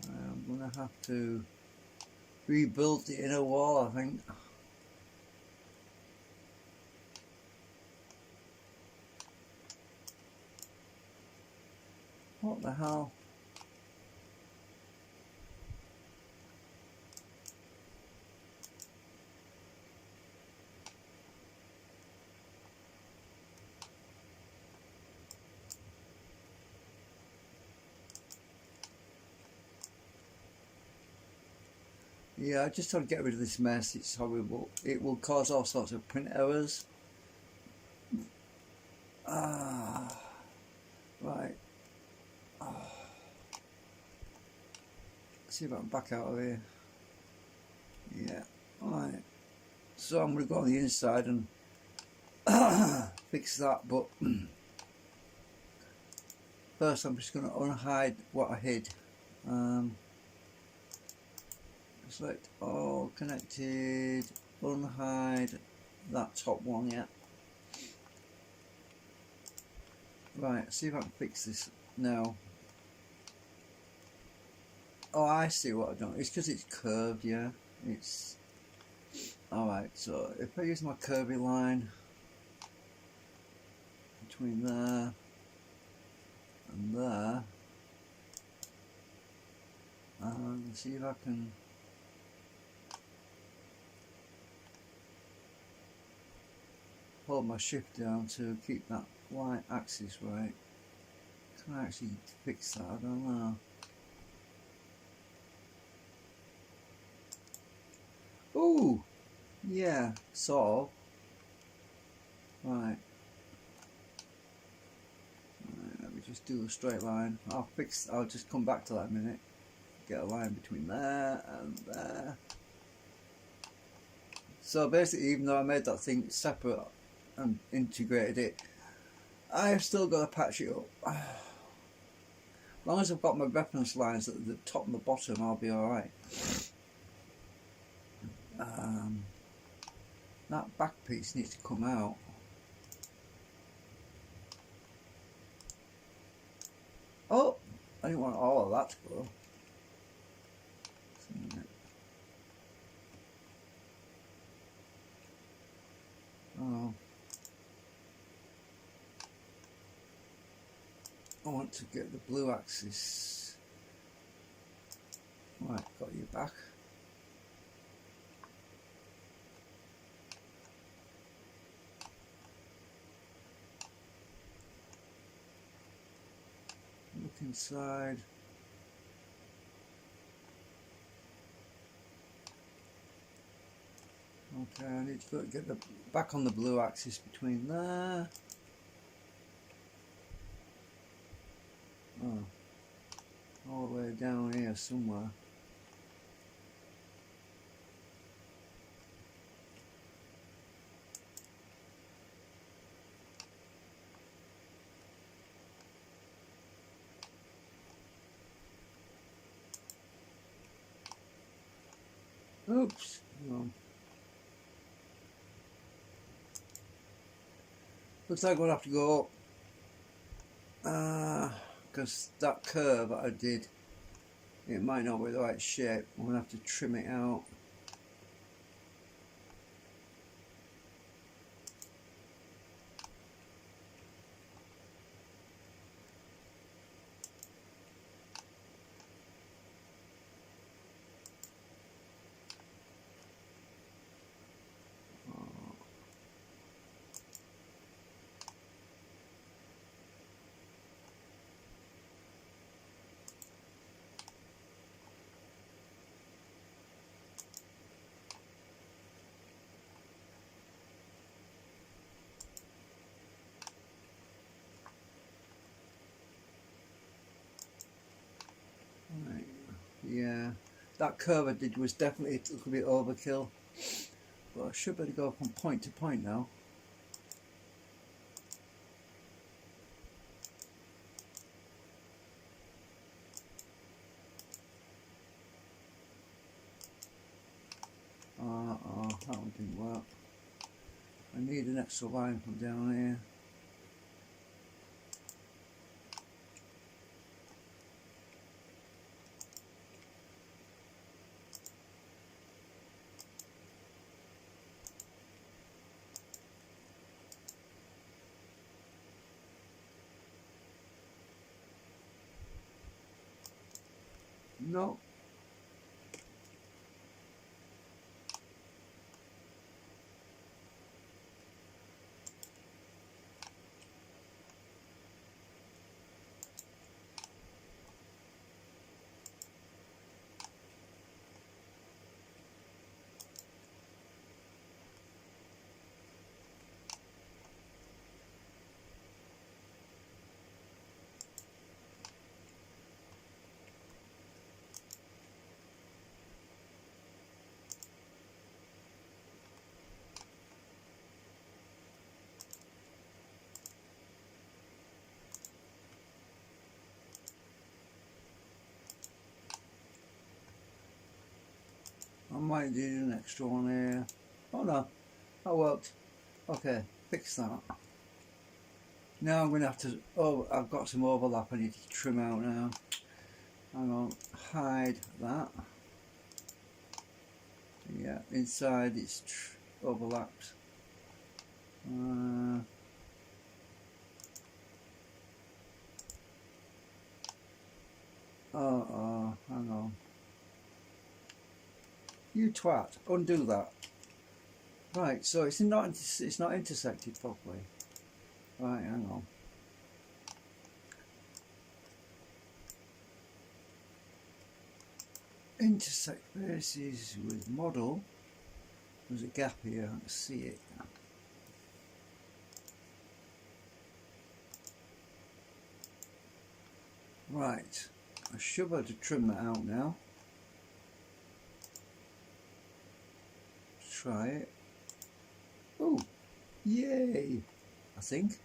I'm gonna have to rebuild the inner wall, I think. What the hell? Yeah, I just want to get rid of this mess. It's horrible. It will cause all sorts of print errors. Right. Let's see if I can back out of here. Yeah. Right. So I'm going to go on the inside and fix that, but first I'm just going to unhide what I hid. Select all connected, unhide that top one, yeah. Right, see if I can fix this now. Oh, I see what I've done. It's because it's curved, yeah. It's alright, so if I use my curvy line between there and there, and see if I can hold my shift down to keep that white axis right. Can I actually fix that? I don't know. Ooh, yeah, sort of. Right. Let me just do a straight line. I'll just come back to that in a minute. Get a line between there and there. So basically, even though I made that thing separate and integrated it, I've still got to patch it up. As long as I've got my reference lines at the top and the bottom, I'll be alright. That back piece needs to come out. Oh, I didn't want all of that to go. Oh, I want to get the blue axis. Right, got you back. Look inside. Okay, I need to get the back on the blue axis between there. Oh, all the way down here somewhere. Oops. No. Looks like we'll have to go up. Because that curve that I did, it might not be the right shape. I'm going to have to trim it out. Yeah, that curve I did was definitely a little bit overkill. But I should be able to go from point to point now. That one didn't work. I need an extra line from down here. No. I might do an extra one here. Oh no, that worked. Okay, fix that. Now I'm going to have to, oh, I've got some overlap I need to trim out now. Hang on, hide that. Yeah, inside it's overlapped. Hang on. You twat, undo that. Right, so it's not intersected properly. Right, hang on. Intersect faces with model. There's a gap here, I can see it. Right, I should be able to trim that out now. Let's try it. Oh, yay! I think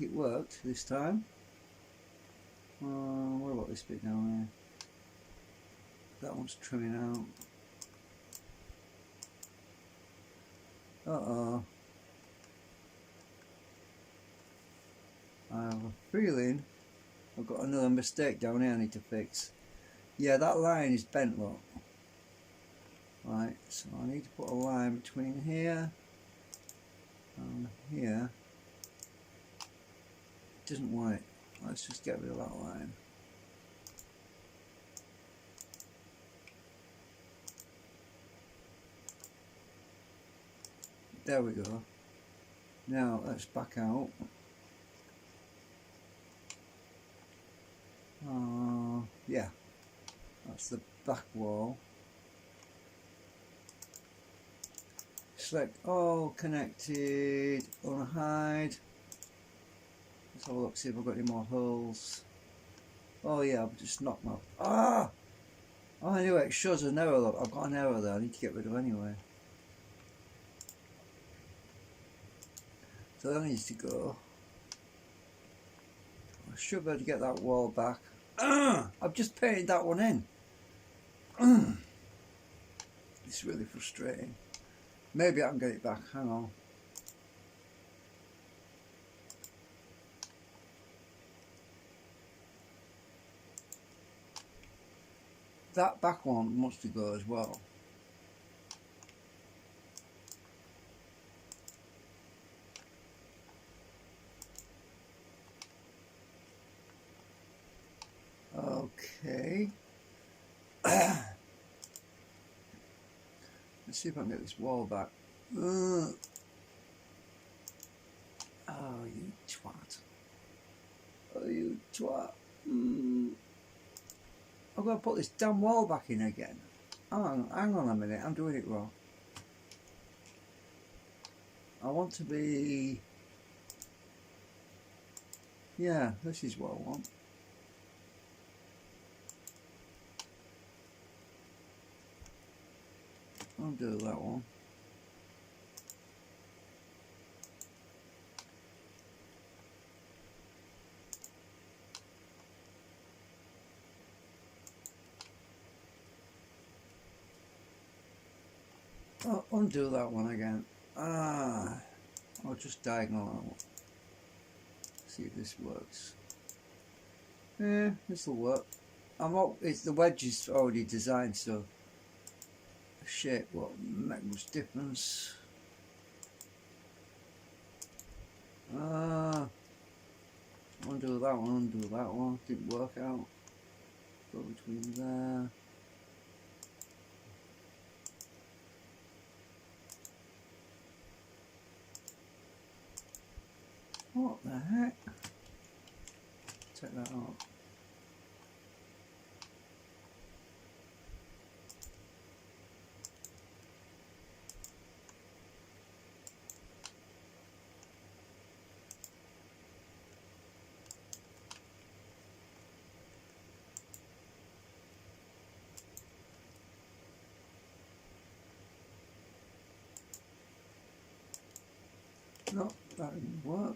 it worked this time. What about this bit down here? That one's trimming out. I have a feeling I've got another mistake down here I need to fix. Yeah, that line is bent, look. Right, so I need to put a line between here and here. It doesn't want it. Let's just get rid of that line. There we go. Now let's back out. Yeah, that's the back wall. Select all, connected, unhide. Let's have a look, see if I've got any more holes. Oh yeah, I've just knocked my... Oh, anyway, it shows an error, look. I've got an error there I need to get rid of anyway. So that needs to go. I should be able to get that wall back. I've just painted that one in. It's really frustrating. Maybe I can get it back, hang on. That back one wants to go as well. Okay. Let's see if I can get this wall back. Oh, you twat. Oh, you twat. I've got to put this damn wall back in again. Hang on a minute, I'm doing it wrong. I want to be... Yeah, this is what I want. undo that one. Oh, undo that one again. I'll just diagonal that one. See if this works. Yeah, this will work. It's the wedge is already designed, so the shape won't make much difference. Undo that one, undo that one. Didn't work out. Go between there. What the heck? Take that out. No, that didn't work.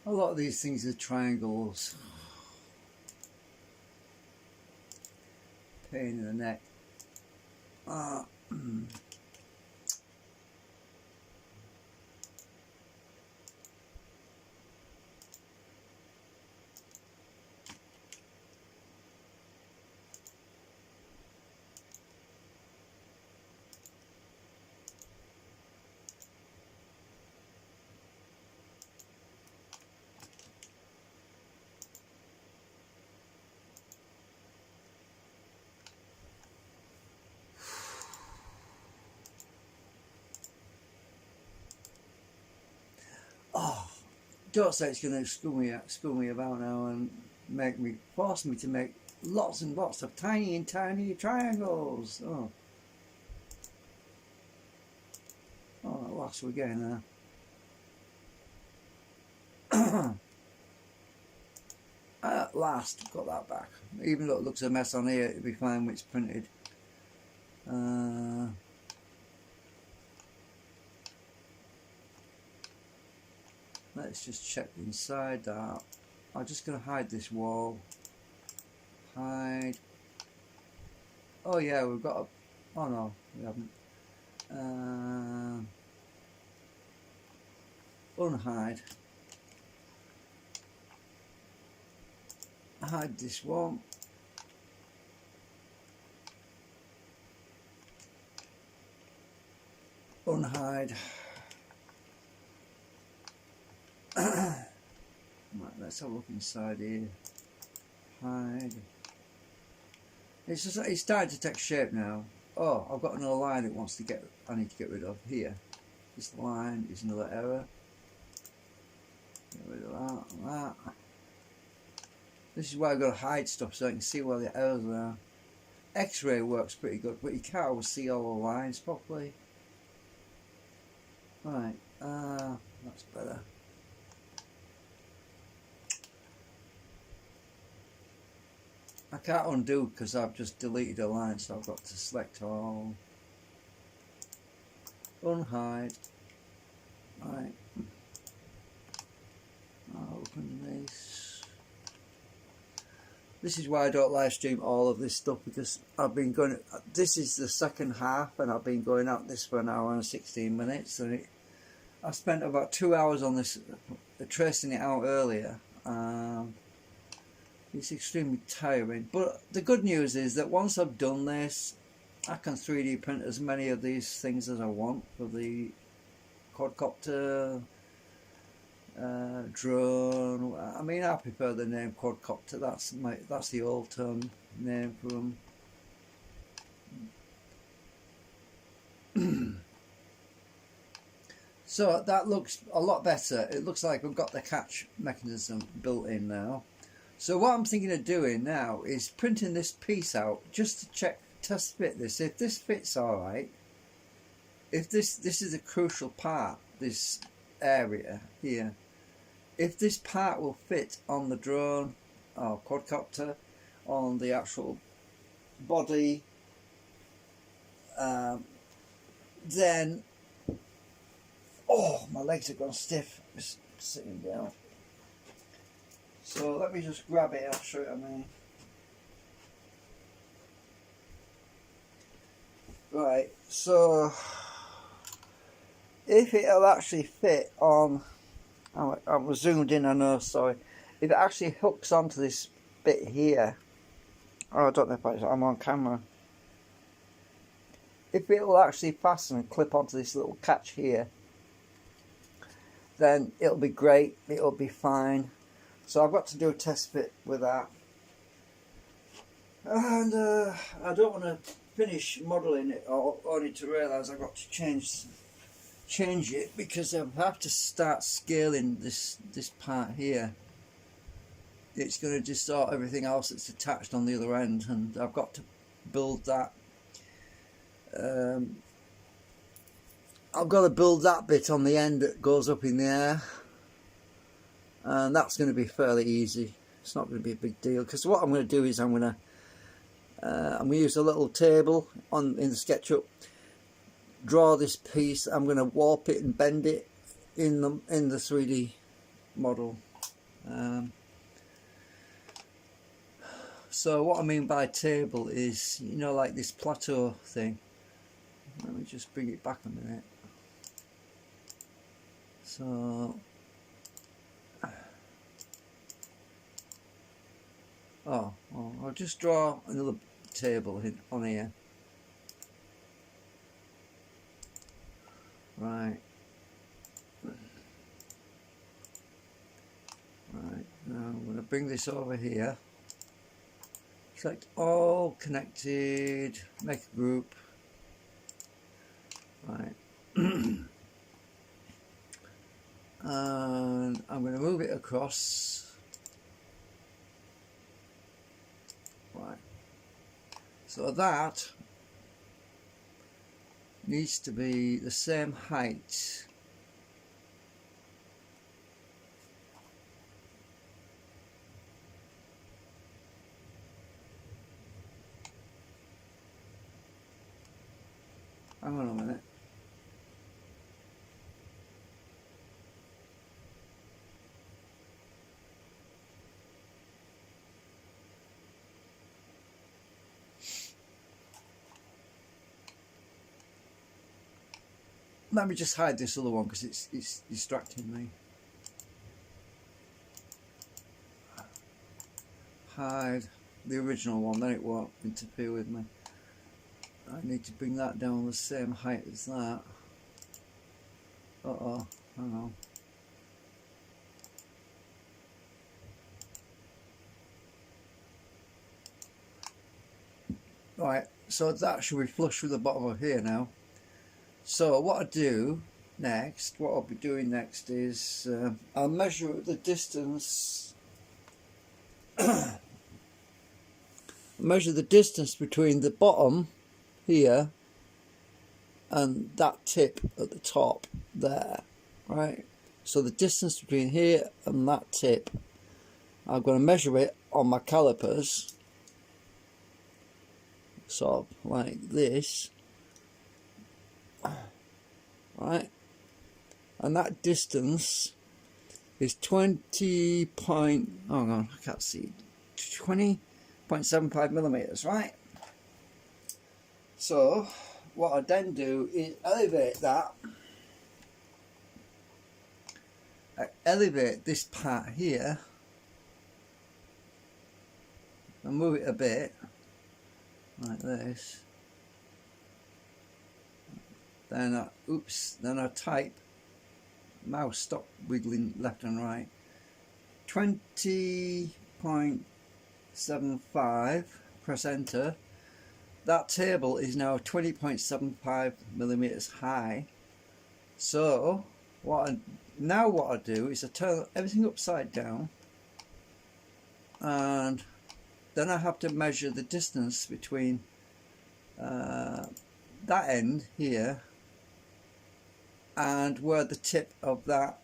A lot of these things are triangles. Pain in the neck. Oh, don't say it's going to school me about now and force me to make lots and lots of tiny and tiny triangles. Oh, at last we're getting there. At last, got that back. Even though it looks a mess on here, it'll be fine when it's printed. Let's just check inside that. I'm just going to hide this wall. Hide. Oh yeah, we've got a... Oh no, we haven't. Unhide. Hide this one. Unhide. Right, let's have a look inside here. Hide. It's starting to take shape now. Oh, I've got another line it wants to get. I need to get rid of here. This line is another error. Get rid of that and that. This is why I've got to hide stuff so I can see where the errors are. X-ray works pretty good, but you can't always see all the lines properly. Right, that's better. I can't undo because I've just deleted a line, so I've got to select all. Unhide. Right. I'll open this. This is why I don't live stream all of this stuff, because I've been going. This is the second half, and I've been going at this for an hour and 16 minutes, and I spent about 2 hours on this, tracing it out earlier. It's extremely tiring, but the good news is that once I've done this, I can 3D print as many of these things as I want for the quadcopter drone. I mean, I prefer the name quadcopter. That's the old term name for them. So that looks a lot better. It looks like I've got the catch mechanism built in now. So what I'm thinking of doing now is printing this piece out just to check, test fit this. If this fits all right, if this is a crucial part, this area here, if this part will fit on the drone or quadcopter, on the actual body, then, oh, my legs have gone stiff just sitting down. So let me just grab it, I'll show you what I mean. Right, so if it'll actually fit on, I'm zoomed in, I know, sorry. If it actually hooks onto this bit here, oh, I don't know if I'm on camera. If it'll actually fasten and clip onto this little catch here, then it'll be great, it'll be fine. So I've got to do a test fit with that. And I don't want to finish modelling it, or only to realise I've got to change it, because I have to start scaling this part here. It's going to distort everything else that's attached on the other end, and I've got to build that. I've got to build that bit on the end that goes up in the air, and that's going to be fairly easy. It's not going to be a big deal, because what I'm going to do is I'm going to use a little table in the SketchUp, draw this piece. I'm going to warp it and bend it in the 3D model. So what I mean by table is, you know, like this plateau thing. Let me just bring it back a minute. So, well, I'll just draw another table on here. Right. Right, now I'm going to bring this over here. Select all, connected, make a group. Right. And I'm going to move it across. Right. So that needs to be the same height. Hang on a minute. Let me just hide this other one because it's distracting me. Hide the original one, then it won't interfere with me. I need to bring that down the same height as that. Uh-oh, hang on. Right, so that should be flush with the bottom of here now. So what I do next, what I'll be doing next is I'll measure the distance. Measure the distance between the bottom here and that tip at the top there, right? So the distance between here and that tip, I'm going to measure it on my calipers, sort of like this, right? And that distance is 20.75 millimeters, right? So what I then do is elevate that. I elevate this part here and move it a bit like this. Then I type, mouse stop wiggling left and right, 20.75, press enter. That table is now 20.75 millimeters high. So what I do is I turn everything upside down, and then I have to measure the distance between that end here and where the tip of that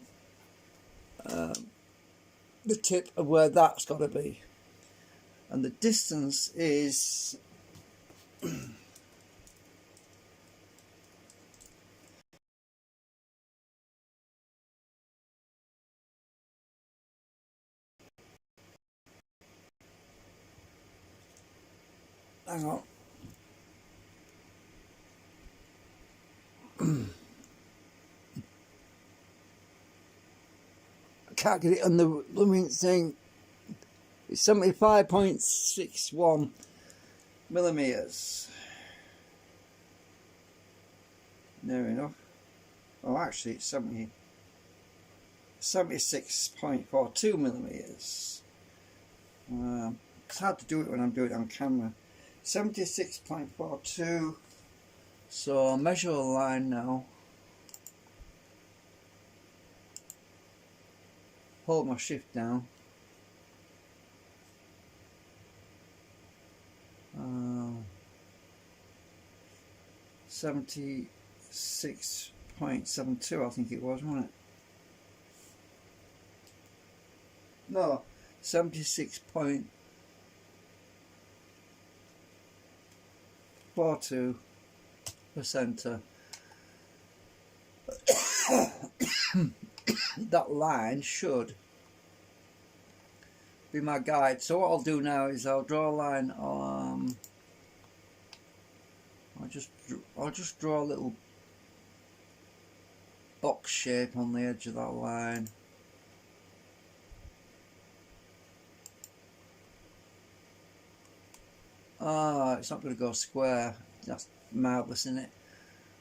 the tip of where that's got to be, and the distance is hang on. I can't get it on the blooming thing. It's 75.61 millimeters. Near enough. Oh, actually, it's 76.42 millimeters. It's hard to do it when I'm doing it on camera. 76.42. So I'll measure a line now. Hold my shift down. 76.72, I think it was, wasn't it? No, 76.42 per center. That line should be my guide. So what I'll do now is I'll draw a line on. I'll just draw a little box shape on the edge of that line. It's not going to go square. That's marvellous, isn't it?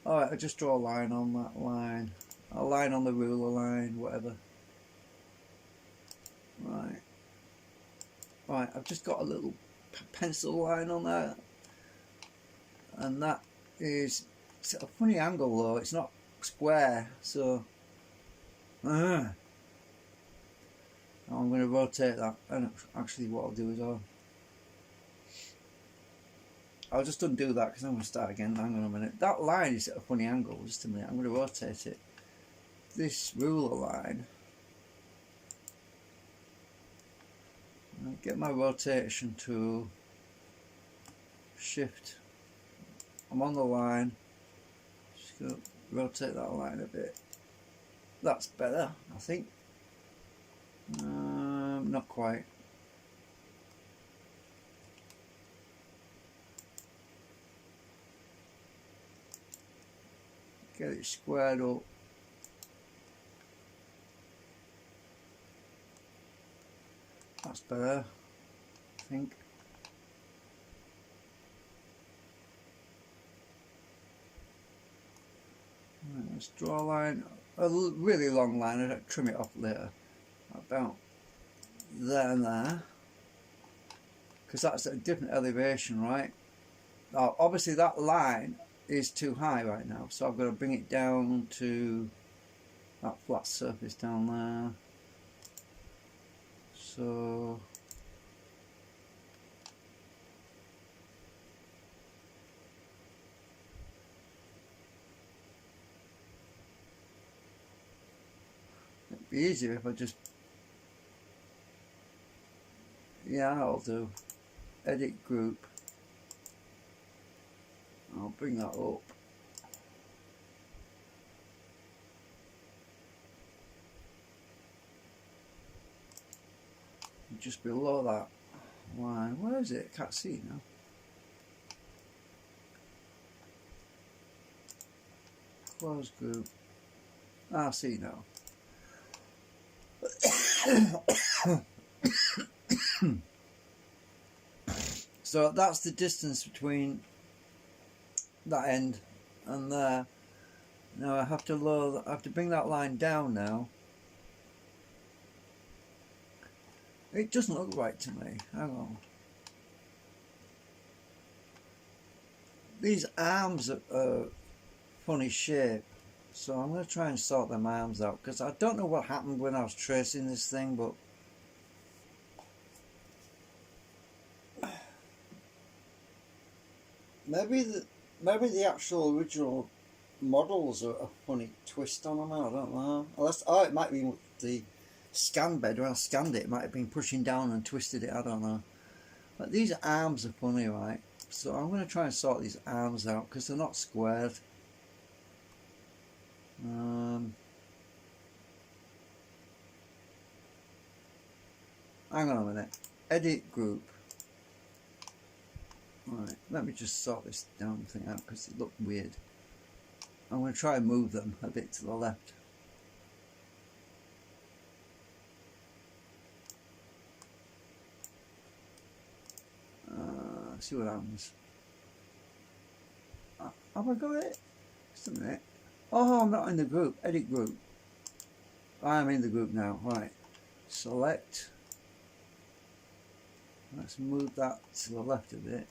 Alright, I'll just draw a line on that line. A line on the ruler line, whatever. Right. Right, I've just got a little pencil line on there. And that is a funny angle though, it's not square, so I'm going to rotate that. And actually what I'll do is I'll just undo that because I'm going to start again. Hang on a minute. That line is at a funny angle. Just a minute. I'm going to rotate it. This ruler line. I'll get my rotation tool. Shift. I'm on the line. Just going to rotate that line a bit. That's better, I think. Not quite. Get it squared up. That's better, I think. Right, let's draw a line, a really long line. I'll trim it off later. About there and there, because that's at a different elevation, right? Now, obviously that line is too high right now, so I've got to bring it down to that flat surface down there. So it'd be easier if I just, yeah, I'll do edit group. I'll bring that up. Just below that line. Where is it? Can't see now. Close group. I see now. So that's the distance between that end and there. Now I have to lower. I have to bring that line down now. It doesn't look right to me. Hang on. These arms are funny shape, so I'm going to try and sort them arms out because I don't know what happened when I was tracing this thing, but maybe the actual original models are a funny twist on them. I don't know. Unless it might be the scan bed, when I scanned it, it might have been pushing down and twisted it, I don't know. But these arms are funny, right? So I'm going to try and sort these arms out because they're not squared. Hang on a minute. Edit group. Right, let me just sort this damn thing out because it looked weird. I'm going to try and move them a bit to the left. See what happens. Have I got it? Just a minute. Oh, I'm not in the group. Edit group. I'm in the group now. Right. Select. Let's move that to the left a bit.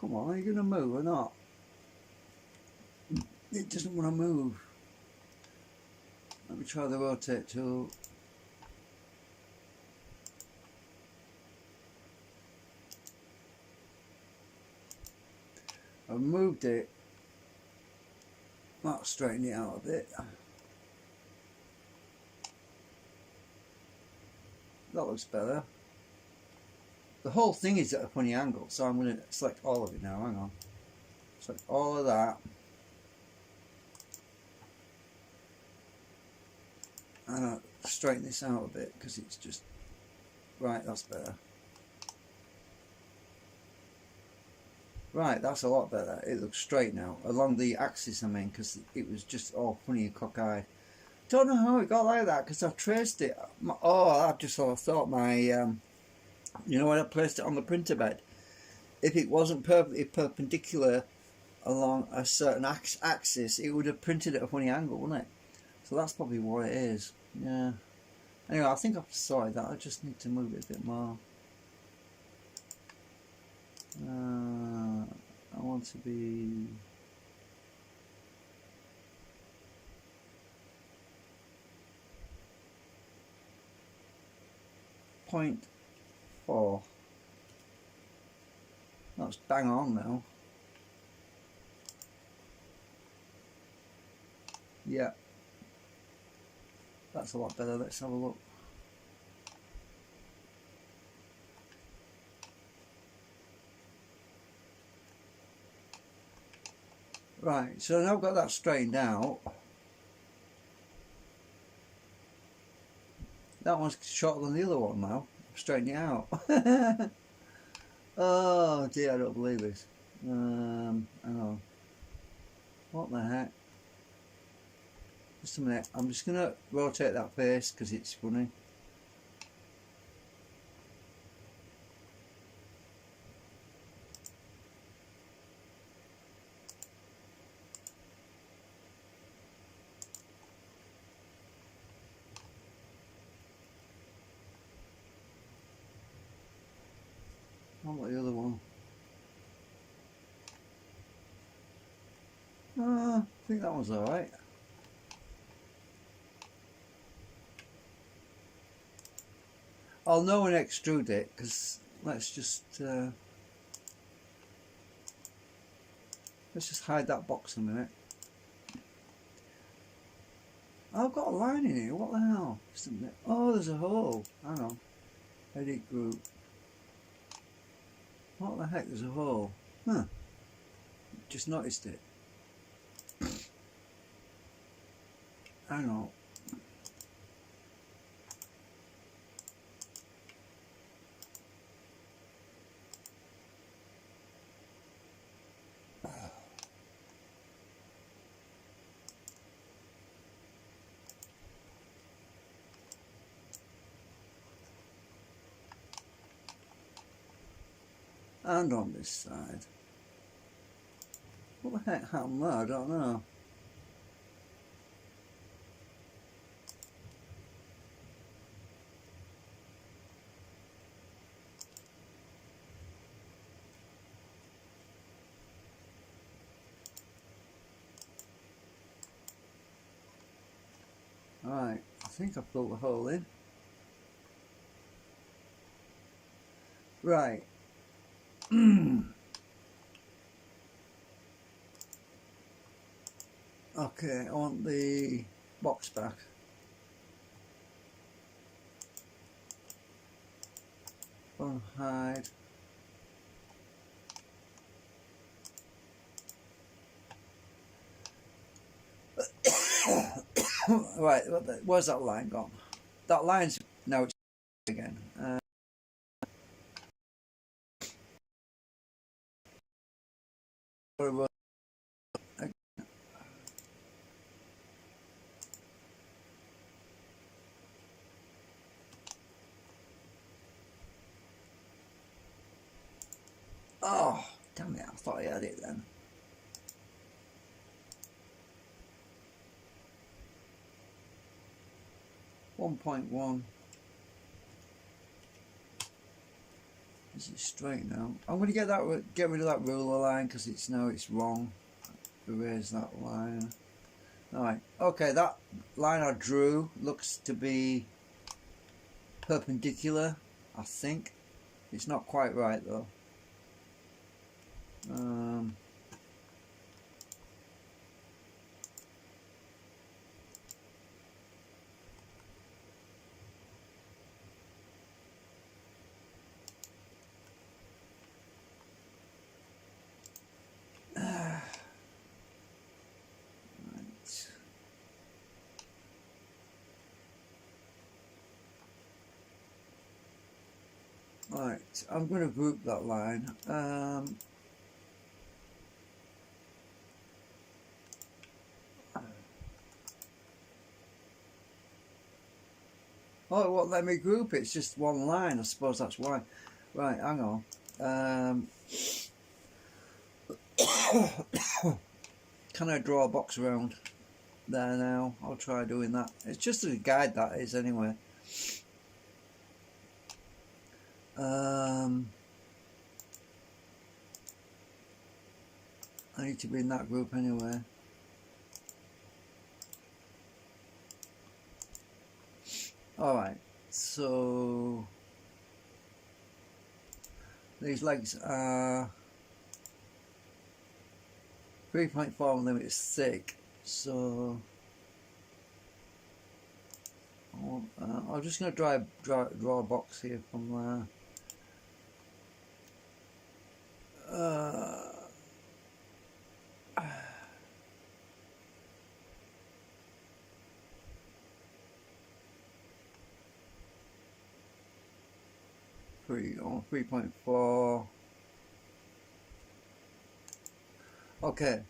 Come on, are you going to move or not? It doesn't want to move. Let me try the rotate tool. I've moved it. Might straighten it out a bit. That looks better. The whole thing is at a funny angle, so I'm going to select all of it now. Hang on. Select all of that. And I'll straighten this out a bit because it's just... Right, that's better. Right, that's a lot better. It looks straight now, along the axis I mean, because it was just all funny and cockeyed. Don't know how it got like that, because I've traced it. I just sort of thought my, you know, when I placed it on the printer bed, if it wasn't perfectly perpendicular along a certain axis, it would have printed at a funny angle, wouldn't it? So that's probably what it is. Yeah. Anyway, I think I've sorted that. I just need to move it a bit more. I want to be... .4. That's bang on now. Yeah. That's a lot better. Let's have a look. Right, so now I've got that straightened out. That one's shorter than the other one now. Straighten it out. Oh dear, I don't believe this. Hang on. What the heck? Just a minute. I'm just going to rotate that face because it's funny. What about the other one? I think that one's alright. I'll know and extrude it because let's just hide that box a minute. I've got a line in here. What the hell? Just a minute. Oh, there's a hole. Hang on. Edit group. What the heck? There's a hole. Huh. Just noticed it. Hang on. And on this side. What the heck happened there? I don't know. Alright, I think I filled the hole in. Right. Okay, I want the box back. Hide. Right, where's that line gone? That line's now it's again. Oh, damn it! I thought I had it then. .1. Is it straight now? I'm going to get rid of that ruler line because it's wrong. Erase that line. Alright, okay, that line I drew looks to be perpendicular, I think. It's not quite right though. Right, I'm going to group that line. Oh, it won't let me group it. It's just one line. I suppose that's why. Right, hang on. Can I draw a box around there now? I'll try doing that. It's just a guide, that is, anyway. I need to be in that group anyway. Alright, so these legs are 3.4 millimeters thick, so I'm just going to draw a box here from there. 3.4. Okay,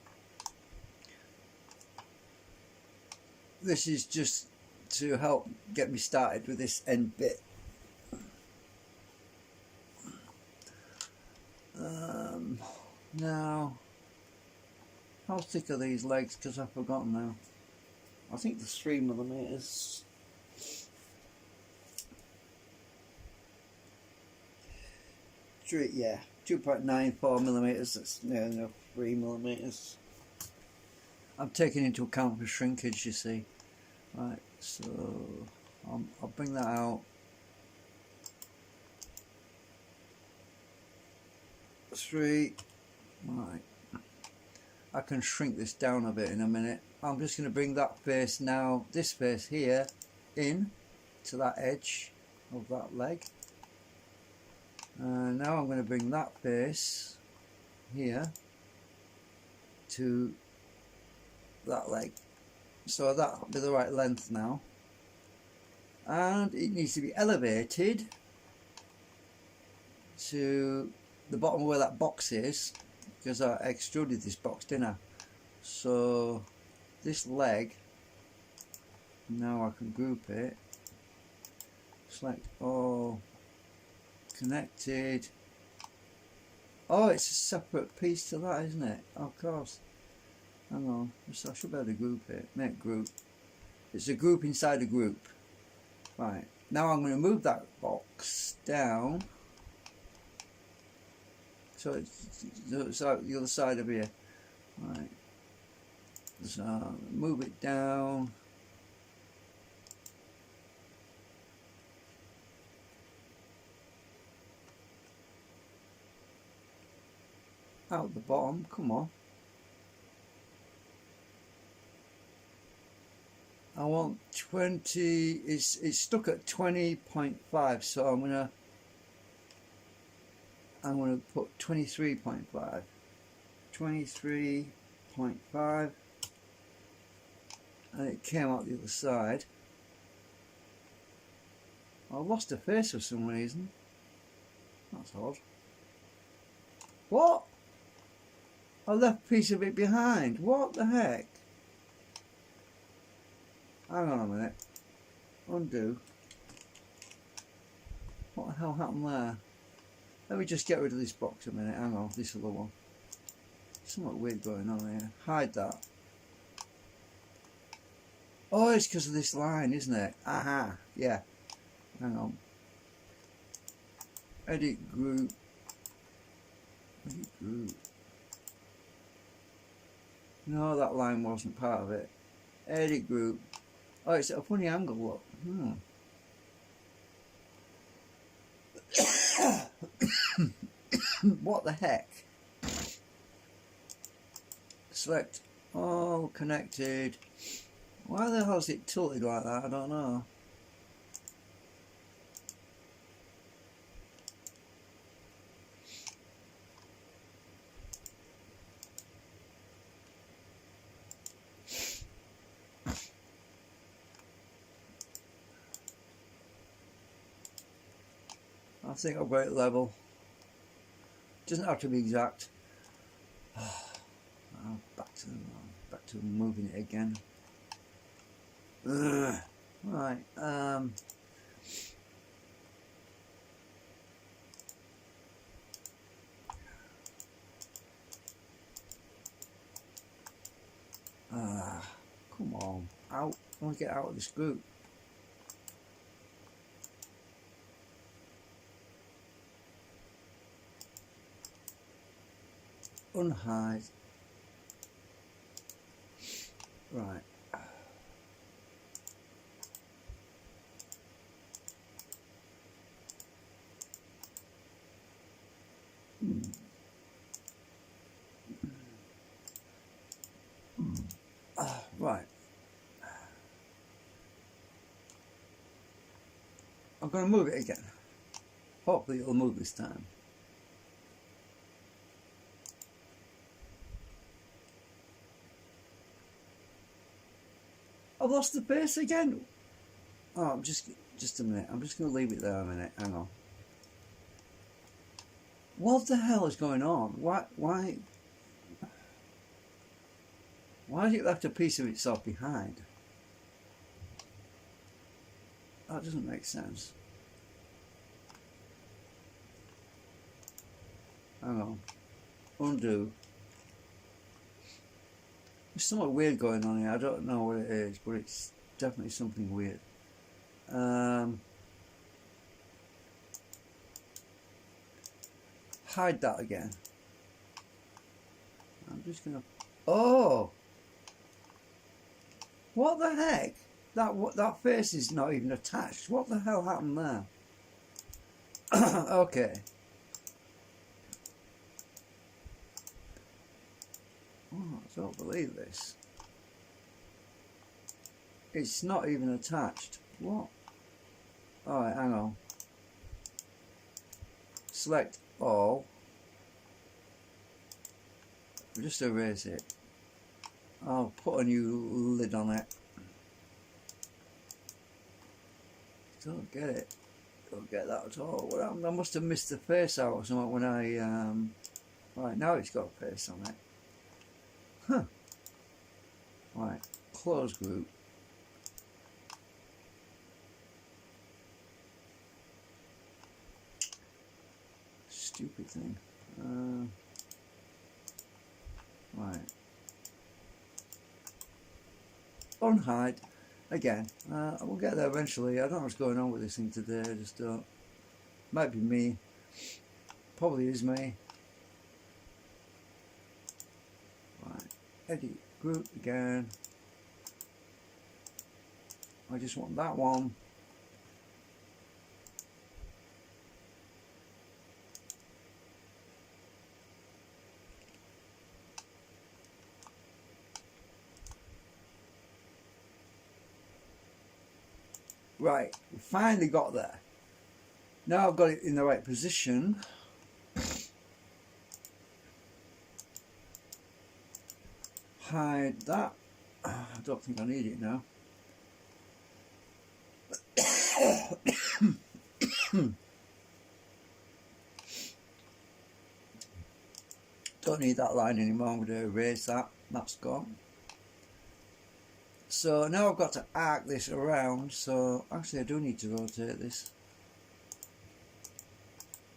this is just to help get me started with this end bit. Now, how thick are these legs? Because I've forgotten now. I think there's 3 millimeters. Yeah, 2.94 millimeters. That's no 3 millimeters. I'm taking into account for shrinkage, you see. Right, so I'll bring that out. 3. Right. I can shrink this down a bit in a minute. I'm just going to bring that face now, this face here, in to that edge of that leg. And now I'm going to bring that face here to that leg. So that'll be the right length now. And it needs to be elevated to the bottom where that box is, because I extruded this box, didn't I? So this leg, now I can group it. Select all, connected. Oh, it's a separate piece to that, isn't it? Of course. Hang on, so I should be able to group it. Make group. It's a group inside a group. Right, now I'm going to move that box down. So it's out the other side of here. Right. So move it down. Out the bottom, come on. want 20. It's stuck at 20.5, so I'm gonna put 23.5. 23.5, and it came out the other side. I lost a face for some reason. That's odd. What? I left a piece of it behind. What the heck? Hang on a minute. Undo. What the hell happened there? Let me just get rid of this box a minute. Hang on, this other one. Something weird going on here. Hide that. Oh, it's because of this line, isn't it? Aha, yeah. Hang on. Edit group. Edit group. No, that line wasn't part of it. Edit group. Oh, it's at a funny angle, look. What the heck? Select all connected. Why the hell is it tilted like that? I don't know. I think I've got it level. Doesn't have to be exact. Back to moving it again. Right. Come on, out. I want to get out of this group. Unhide. Right. Right. I'm going to move it again. Hopefully it'll move this time. I've lost the base again. Oh, I'm just a minute. I'm just going to leave it there a minute. Hang on. What the hell is going on? Why has it left a piece of itself behind? That doesn't make sense. Hang on. Undo. There's something weird going on here. I don't know what it is, but it's definitely something weird. Hide that again. I'm just gonna. Oh, what the heck? That face is not even attached. What the hell happened there? Okay. Oh, I don't believe this. It's not even attached. What? Alright, hang on. Select all. Just erase it. I'll put a new lid on it. Don't get it. Don't get that at all. What happened? I must have missed the face out or something when I right, now it's got a face on it. Huh. Right, close group. Stupid thing. Right. Unhide. Again. We'll get there eventually. I don't know what's going on with this thing today. I just don't. Might be me. Probably is me. Right. Edit group again. I just want that one. Right, we finally got there. Now I've got it in the right position. Hide that. I don't think I need it now. Don't need that line anymore. I'm going to erase that. That's gone. So now I've got to arc this around. So actually I do need to rotate this.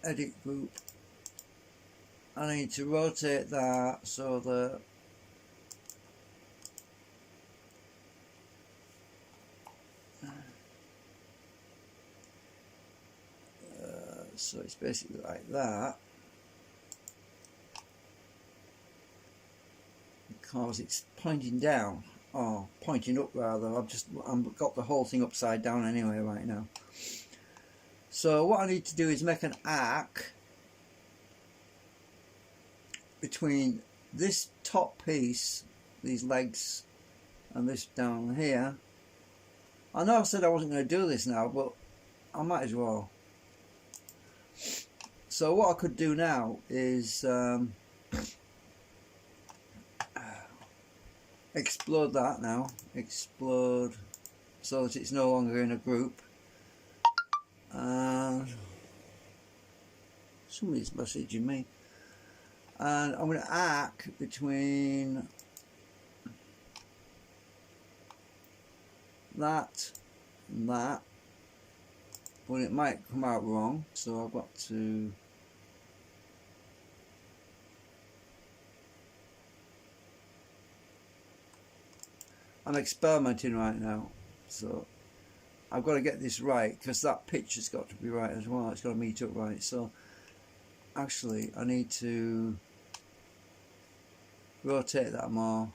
Edit group. I need to rotate that so that so it's basically like that, because it's pointing down, or pointing up rather. I've got the whole thing upside down anyway right now. So what I need to do is make an arc between this top piece, these legs, and this down here. I know I said I wasn't going to do this now, but I might as well. So what I could do now is explode that now. Explode so that it's no longer in a group. Somebody's messaging me. And I'm going to arc between that and that. But it might come out wrong, so I've got to I'm experimenting right now, so I've got to get this right, because that picture's got to be right as well. It's got to meet up right. So actually I need to rotate that more.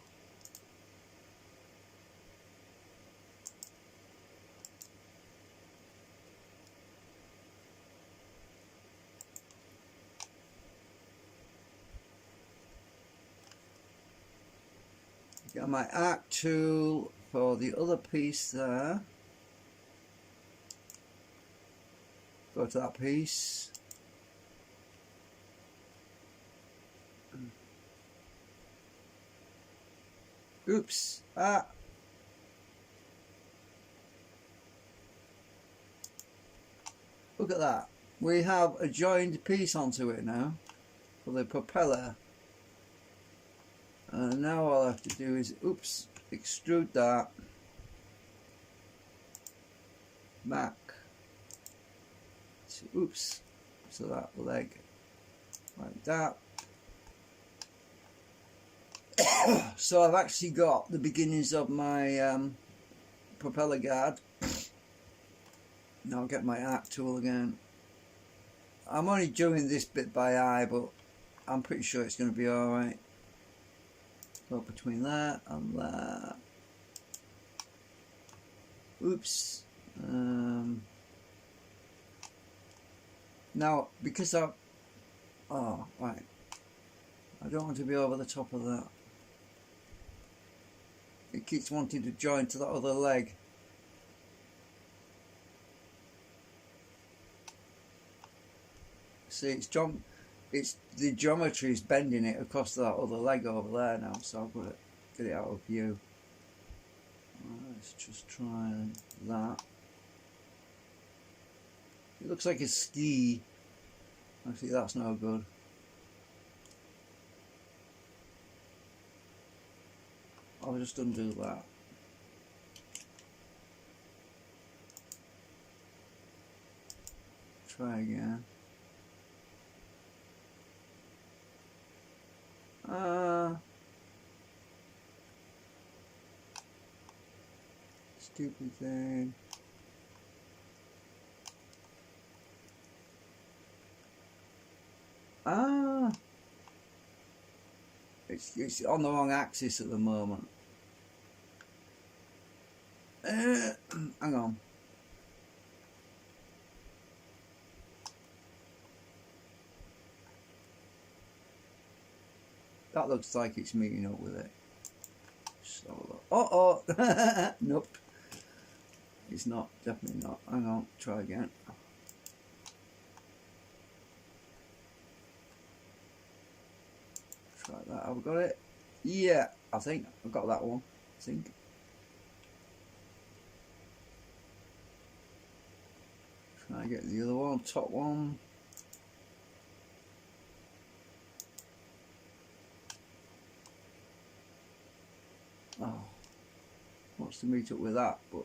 Get my arc tool for the other piece there. Go to that piece. Oops. Ah. Look at that. We have a joined piece onto it now for the propeller. And now all I have to do is, oops, extrude that back. So, oops, so that leg like that. So I've actually got the beginnings of my propeller guard. Now I'll get my arc tool again. I'm only doing this bit by eye, but I'm pretty sure it's going to be alright. Go between that and that. Oops. Now, because I right, I don't want to be over the top of that. It keeps wanting to join to that other leg. See, it's the geometry is bending it across that other leg over there now, so I've got to get it out of view. Let's just try that. It looks like a ski. Actually, that's no good. I'll just undo that. Try again. Stupid thing. It's on the wrong axis at the moment. Hang on. That looks like it's meeting up with it. So, nope. It's not, definitely not. Hang on, try again. Try that. Have I got it? Yeah, I think I've got that one. I think. Try and get the other one, top one. Oh, wants to meet up with that, but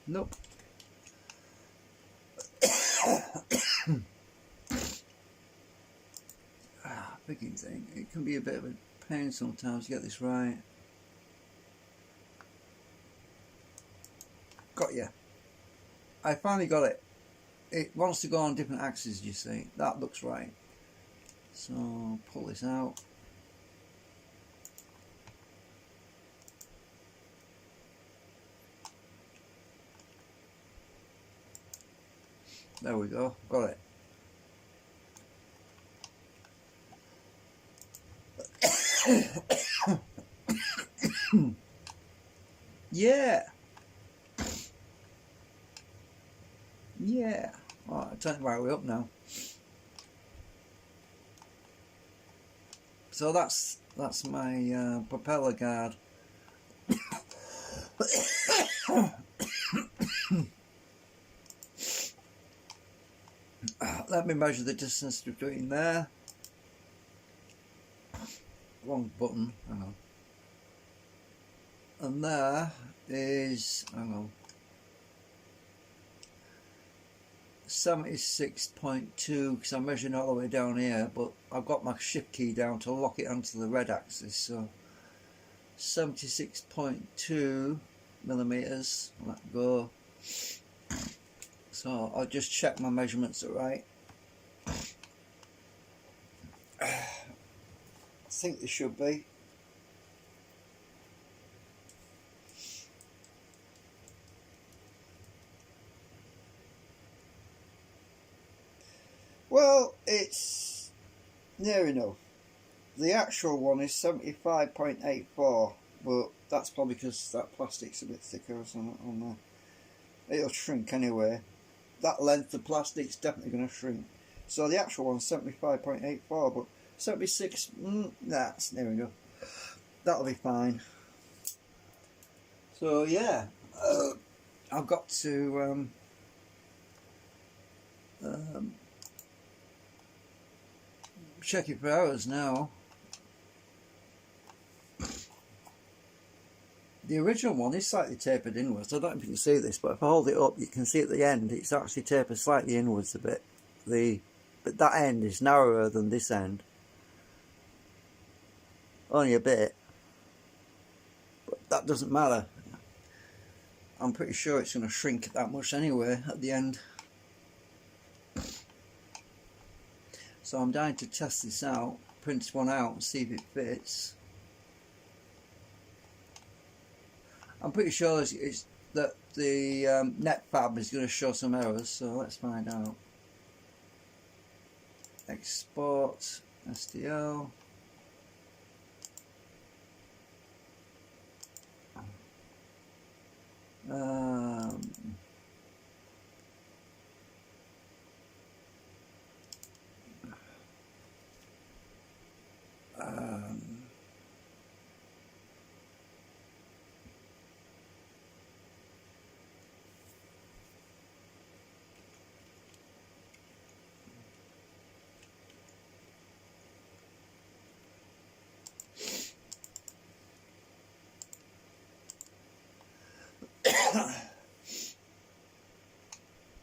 nope. Picking thing. It can be a bit of a pain sometimes to get this right. Got you. I finally got it. It wants to go on different axes, you see. That looks right. So pull this out. There we go. Got it. Yeah. Yeah. Right, I'll turn it right way up now. So that's my propeller guard. Let me measure the distance between there. Wrong button. Hang on. And there is, hang on, 76.2, because I'm measuring all the way down here, but I've got my shift key down to lock it onto the red axis, so 76.2 millimeters. Let go. So I'll just check my measurements are right. I think they should be. Well, it's near enough. The actual one is 75.84, but that's probably because that plastic's a bit thicker or something on there. It'll shrink anyway. That length of plastic's definitely going to shrink. So the actual one's 75.84, but 76, that's near enough. That'll be fine. So yeah, I've got to check it for hours now. The original one is slightly tapered inwards. I don't know if you can see this, but if I hold it up, you can see at the end it's actually tapered slightly inwards a bit. But that end is narrower than this end. Only a bit. But that doesn't matter. I'm pretty sure it's going to shrink that much anyway at the end. So I'm dying to test this out, print one out and see if it fits. I'm pretty sure it's that the net fab is going to show some errors, so let's find out. Export STL.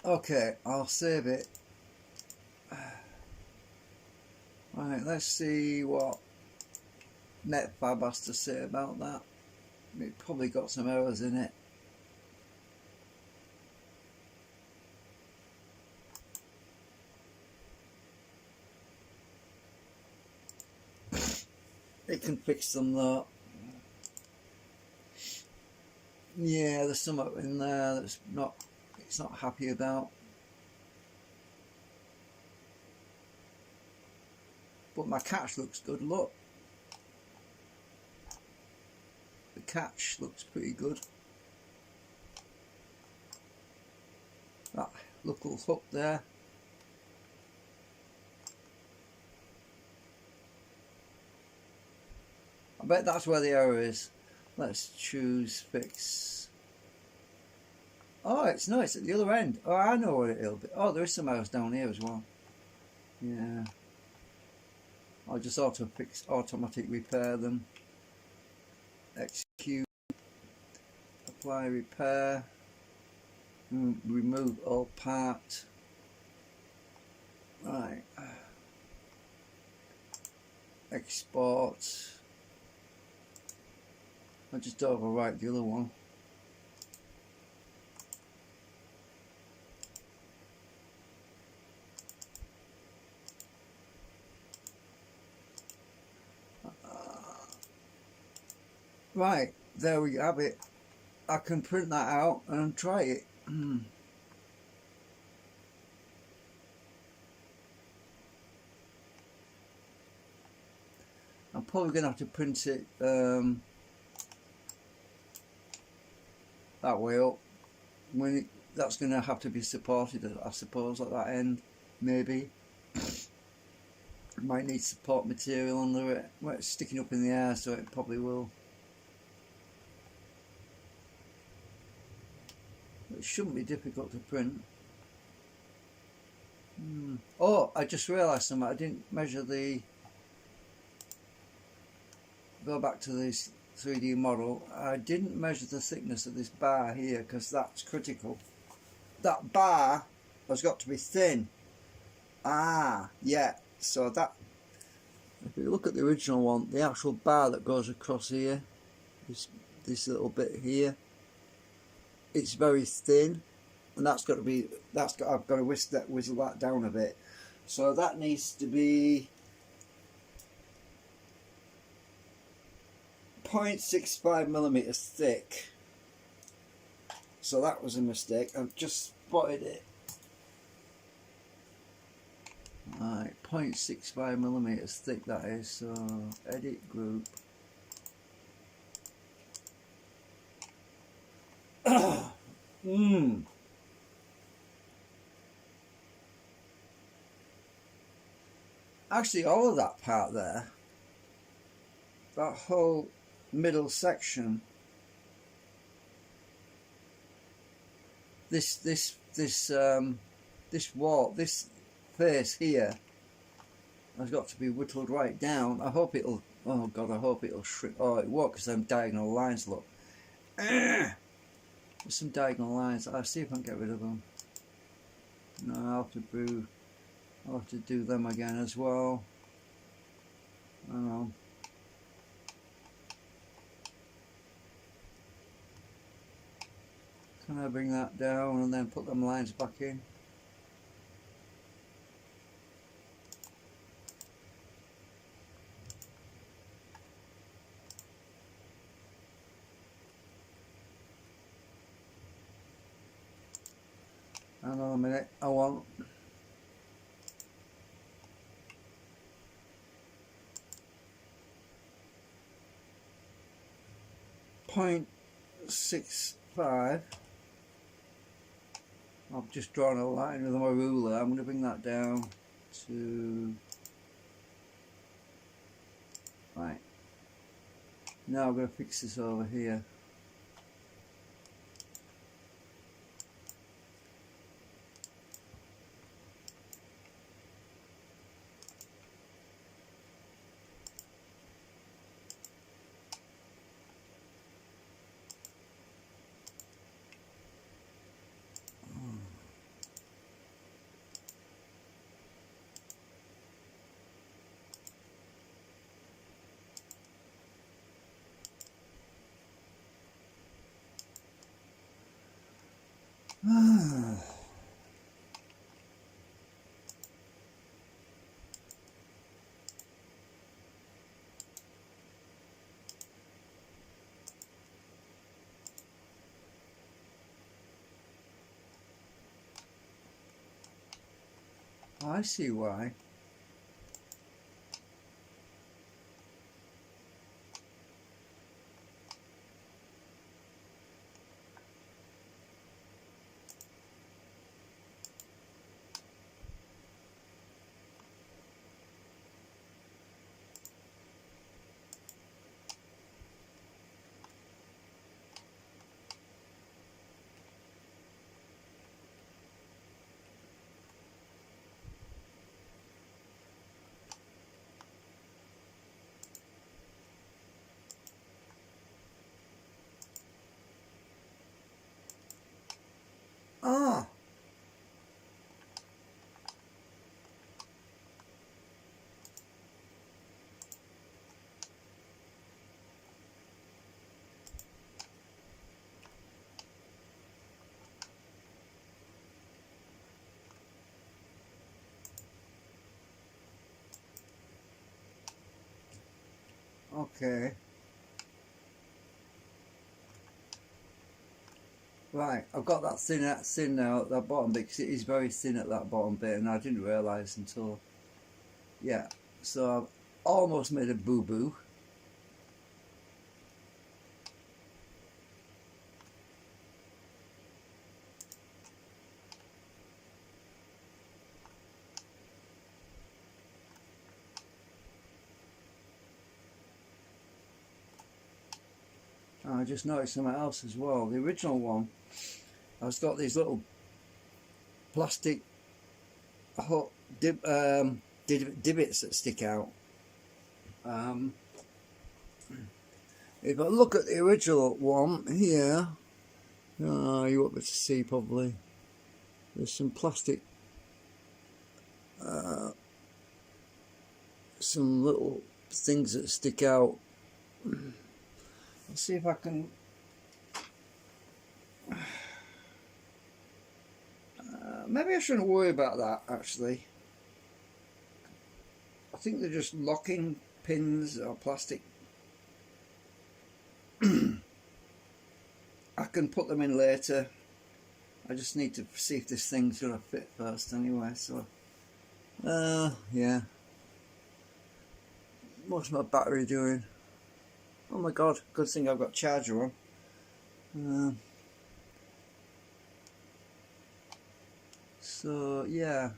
Okay, I'll save it. Right, let's see what NetFab has to say about that. It probably got some errors in it. It can fix them though. Yeah, there's something in there that's not, it's not happy about. But my catch looks good, look. The catch looks pretty good. That little hook there. I bet that's where the error is. Let's choose fix. Oh, it's nice at the other end. Oh, I know what it'll be. Oh, there is some errors down here as well. Yeah. I'll just automatic repair them. Execute. Apply repair. Remove all part. Right. Export. I'll just overwrite the other one. Right, there we have it. I can print that out and try it. I'm probably going to have to print it that way up. That's going to have to be supported, I suppose, at that end, maybe. Might need support material under it. Well, it's sticking up in the air, so it probably will. It shouldn't be difficult to print. Oh, I just realised something. I didn't measure the... Go back to this 3D model. I didn't measure the thickness of this bar here, because that's critical. That bar has got to be thin. Ah, yeah. So that... If you look at the original one, the actual bar that goes across here, this little bit here, it's very thin, and that's got to be, I've got to whittle that down a bit. So that needs to be 0.65 millimeters thick. So that was a mistake. I've just spotted it. Right, 0.65 millimeters thick that is. So edit group. Actually, all of that part there, that whole middle section, this wall, this face here, has got to be whittled right down. I hope it'll. Oh God, I hope it'll shrink. Oh, it won't, because them diagonal lines look. There's some diagonal lines. I'll see if I can get rid of them. No, I'll have to do them again as well. Hang on. Can I bring that down and then put them lines back in? Hang on a minute, I want. .65. I've just drawn a line with my ruler. I'm going to bring that down to... Right. Now I'm going to fix this over here. I see why. Ah, okay. Right, I've got that thin now at that bottom bit because it is very thin at that bottom bit, and I didn't realise until, yeah. So I've almost made a boo-boo. I just noticed something else as well. The original one, I've got these little plastic divots that stick out. If I look at the original one here, you won't be able to see probably. There's some plastic, some little things that stick out. Let's see if I can. Maybe I shouldn't worry about that actually. I think they're just locking pins or plastic. I can put them in later. I just need to see if this thing's gonna fit first anyway, so yeah. What's my battery doing? Oh my god, good thing I've got charger on. So yeah,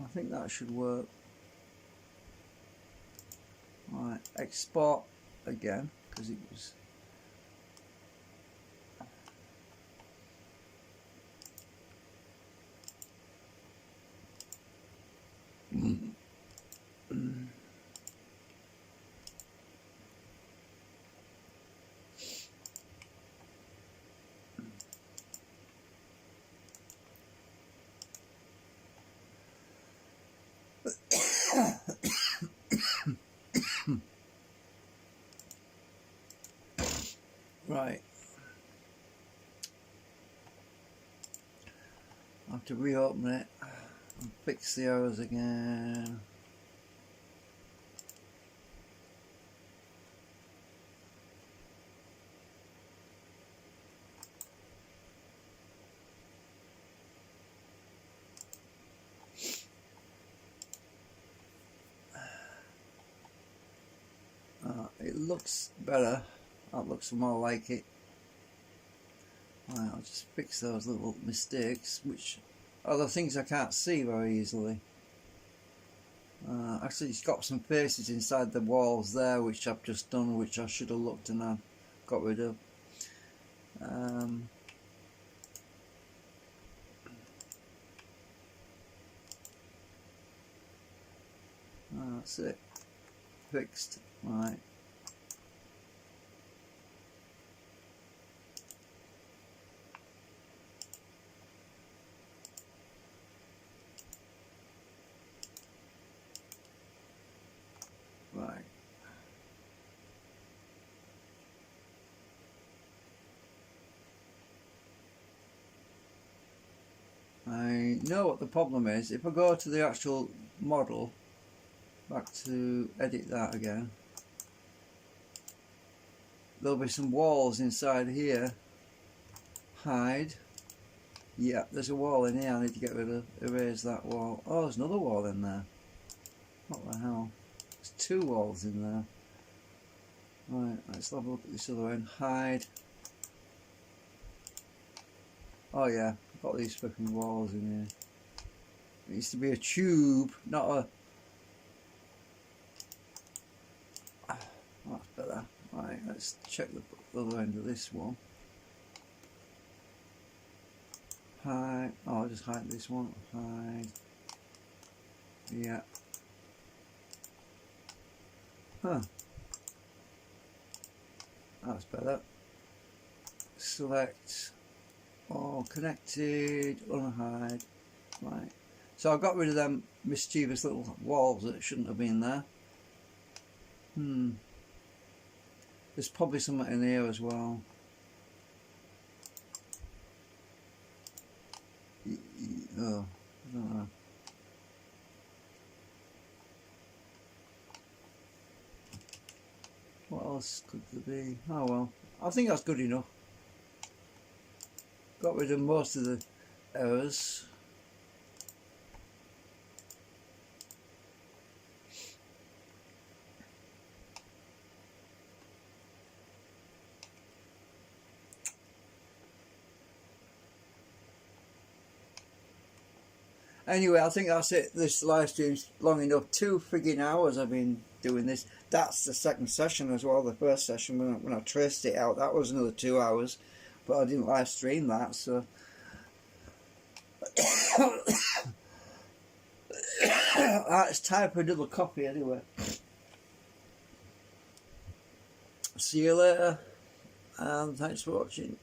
I think that should work. Right, export again because it was. Right, I have to reopen it and fix the errors again. It looks better. That looks more like it. Right, I'll just fix those little mistakes, which are the things I can't see very easily. Actually, it's got some faces inside the walls there, which I've just done, which I should have looked and I got rid of. That's it. Fixed. Right. Right. I know what the problem is. If I go to the actual model, back to edit that again, there'll be some walls inside here. Hide. Yeah, there's a wall in here. I need to get rid of, erase that wall. Oh, there's another wall in there. What the hell? There's two walls in there. Right, let's have a look at this other end. Hide. Oh yeah, I've got these fucking walls in here. It used to be a tube, not a... That's better. Right, let's check the other end of this one. Hide. Oh, I'll just hide this one. Hide. Yeah. Huh. That's better. Select all connected, unhide. Right. So I got rid of them mischievous little walls that shouldn't have been there. There's probably something in here as well. Oh, I don't know. What else could there be? Oh well, I think that's good enough. Got rid of most of the errors. Anyway, I think that's it. This live stream's long enough. 2 frigging hours I've been doing this. That's the second session as well. The first session, when I traced it out, that was another 2 hours. But I didn't live stream that, so... It's time for another coffee anyway. See you later, and thanks for watching.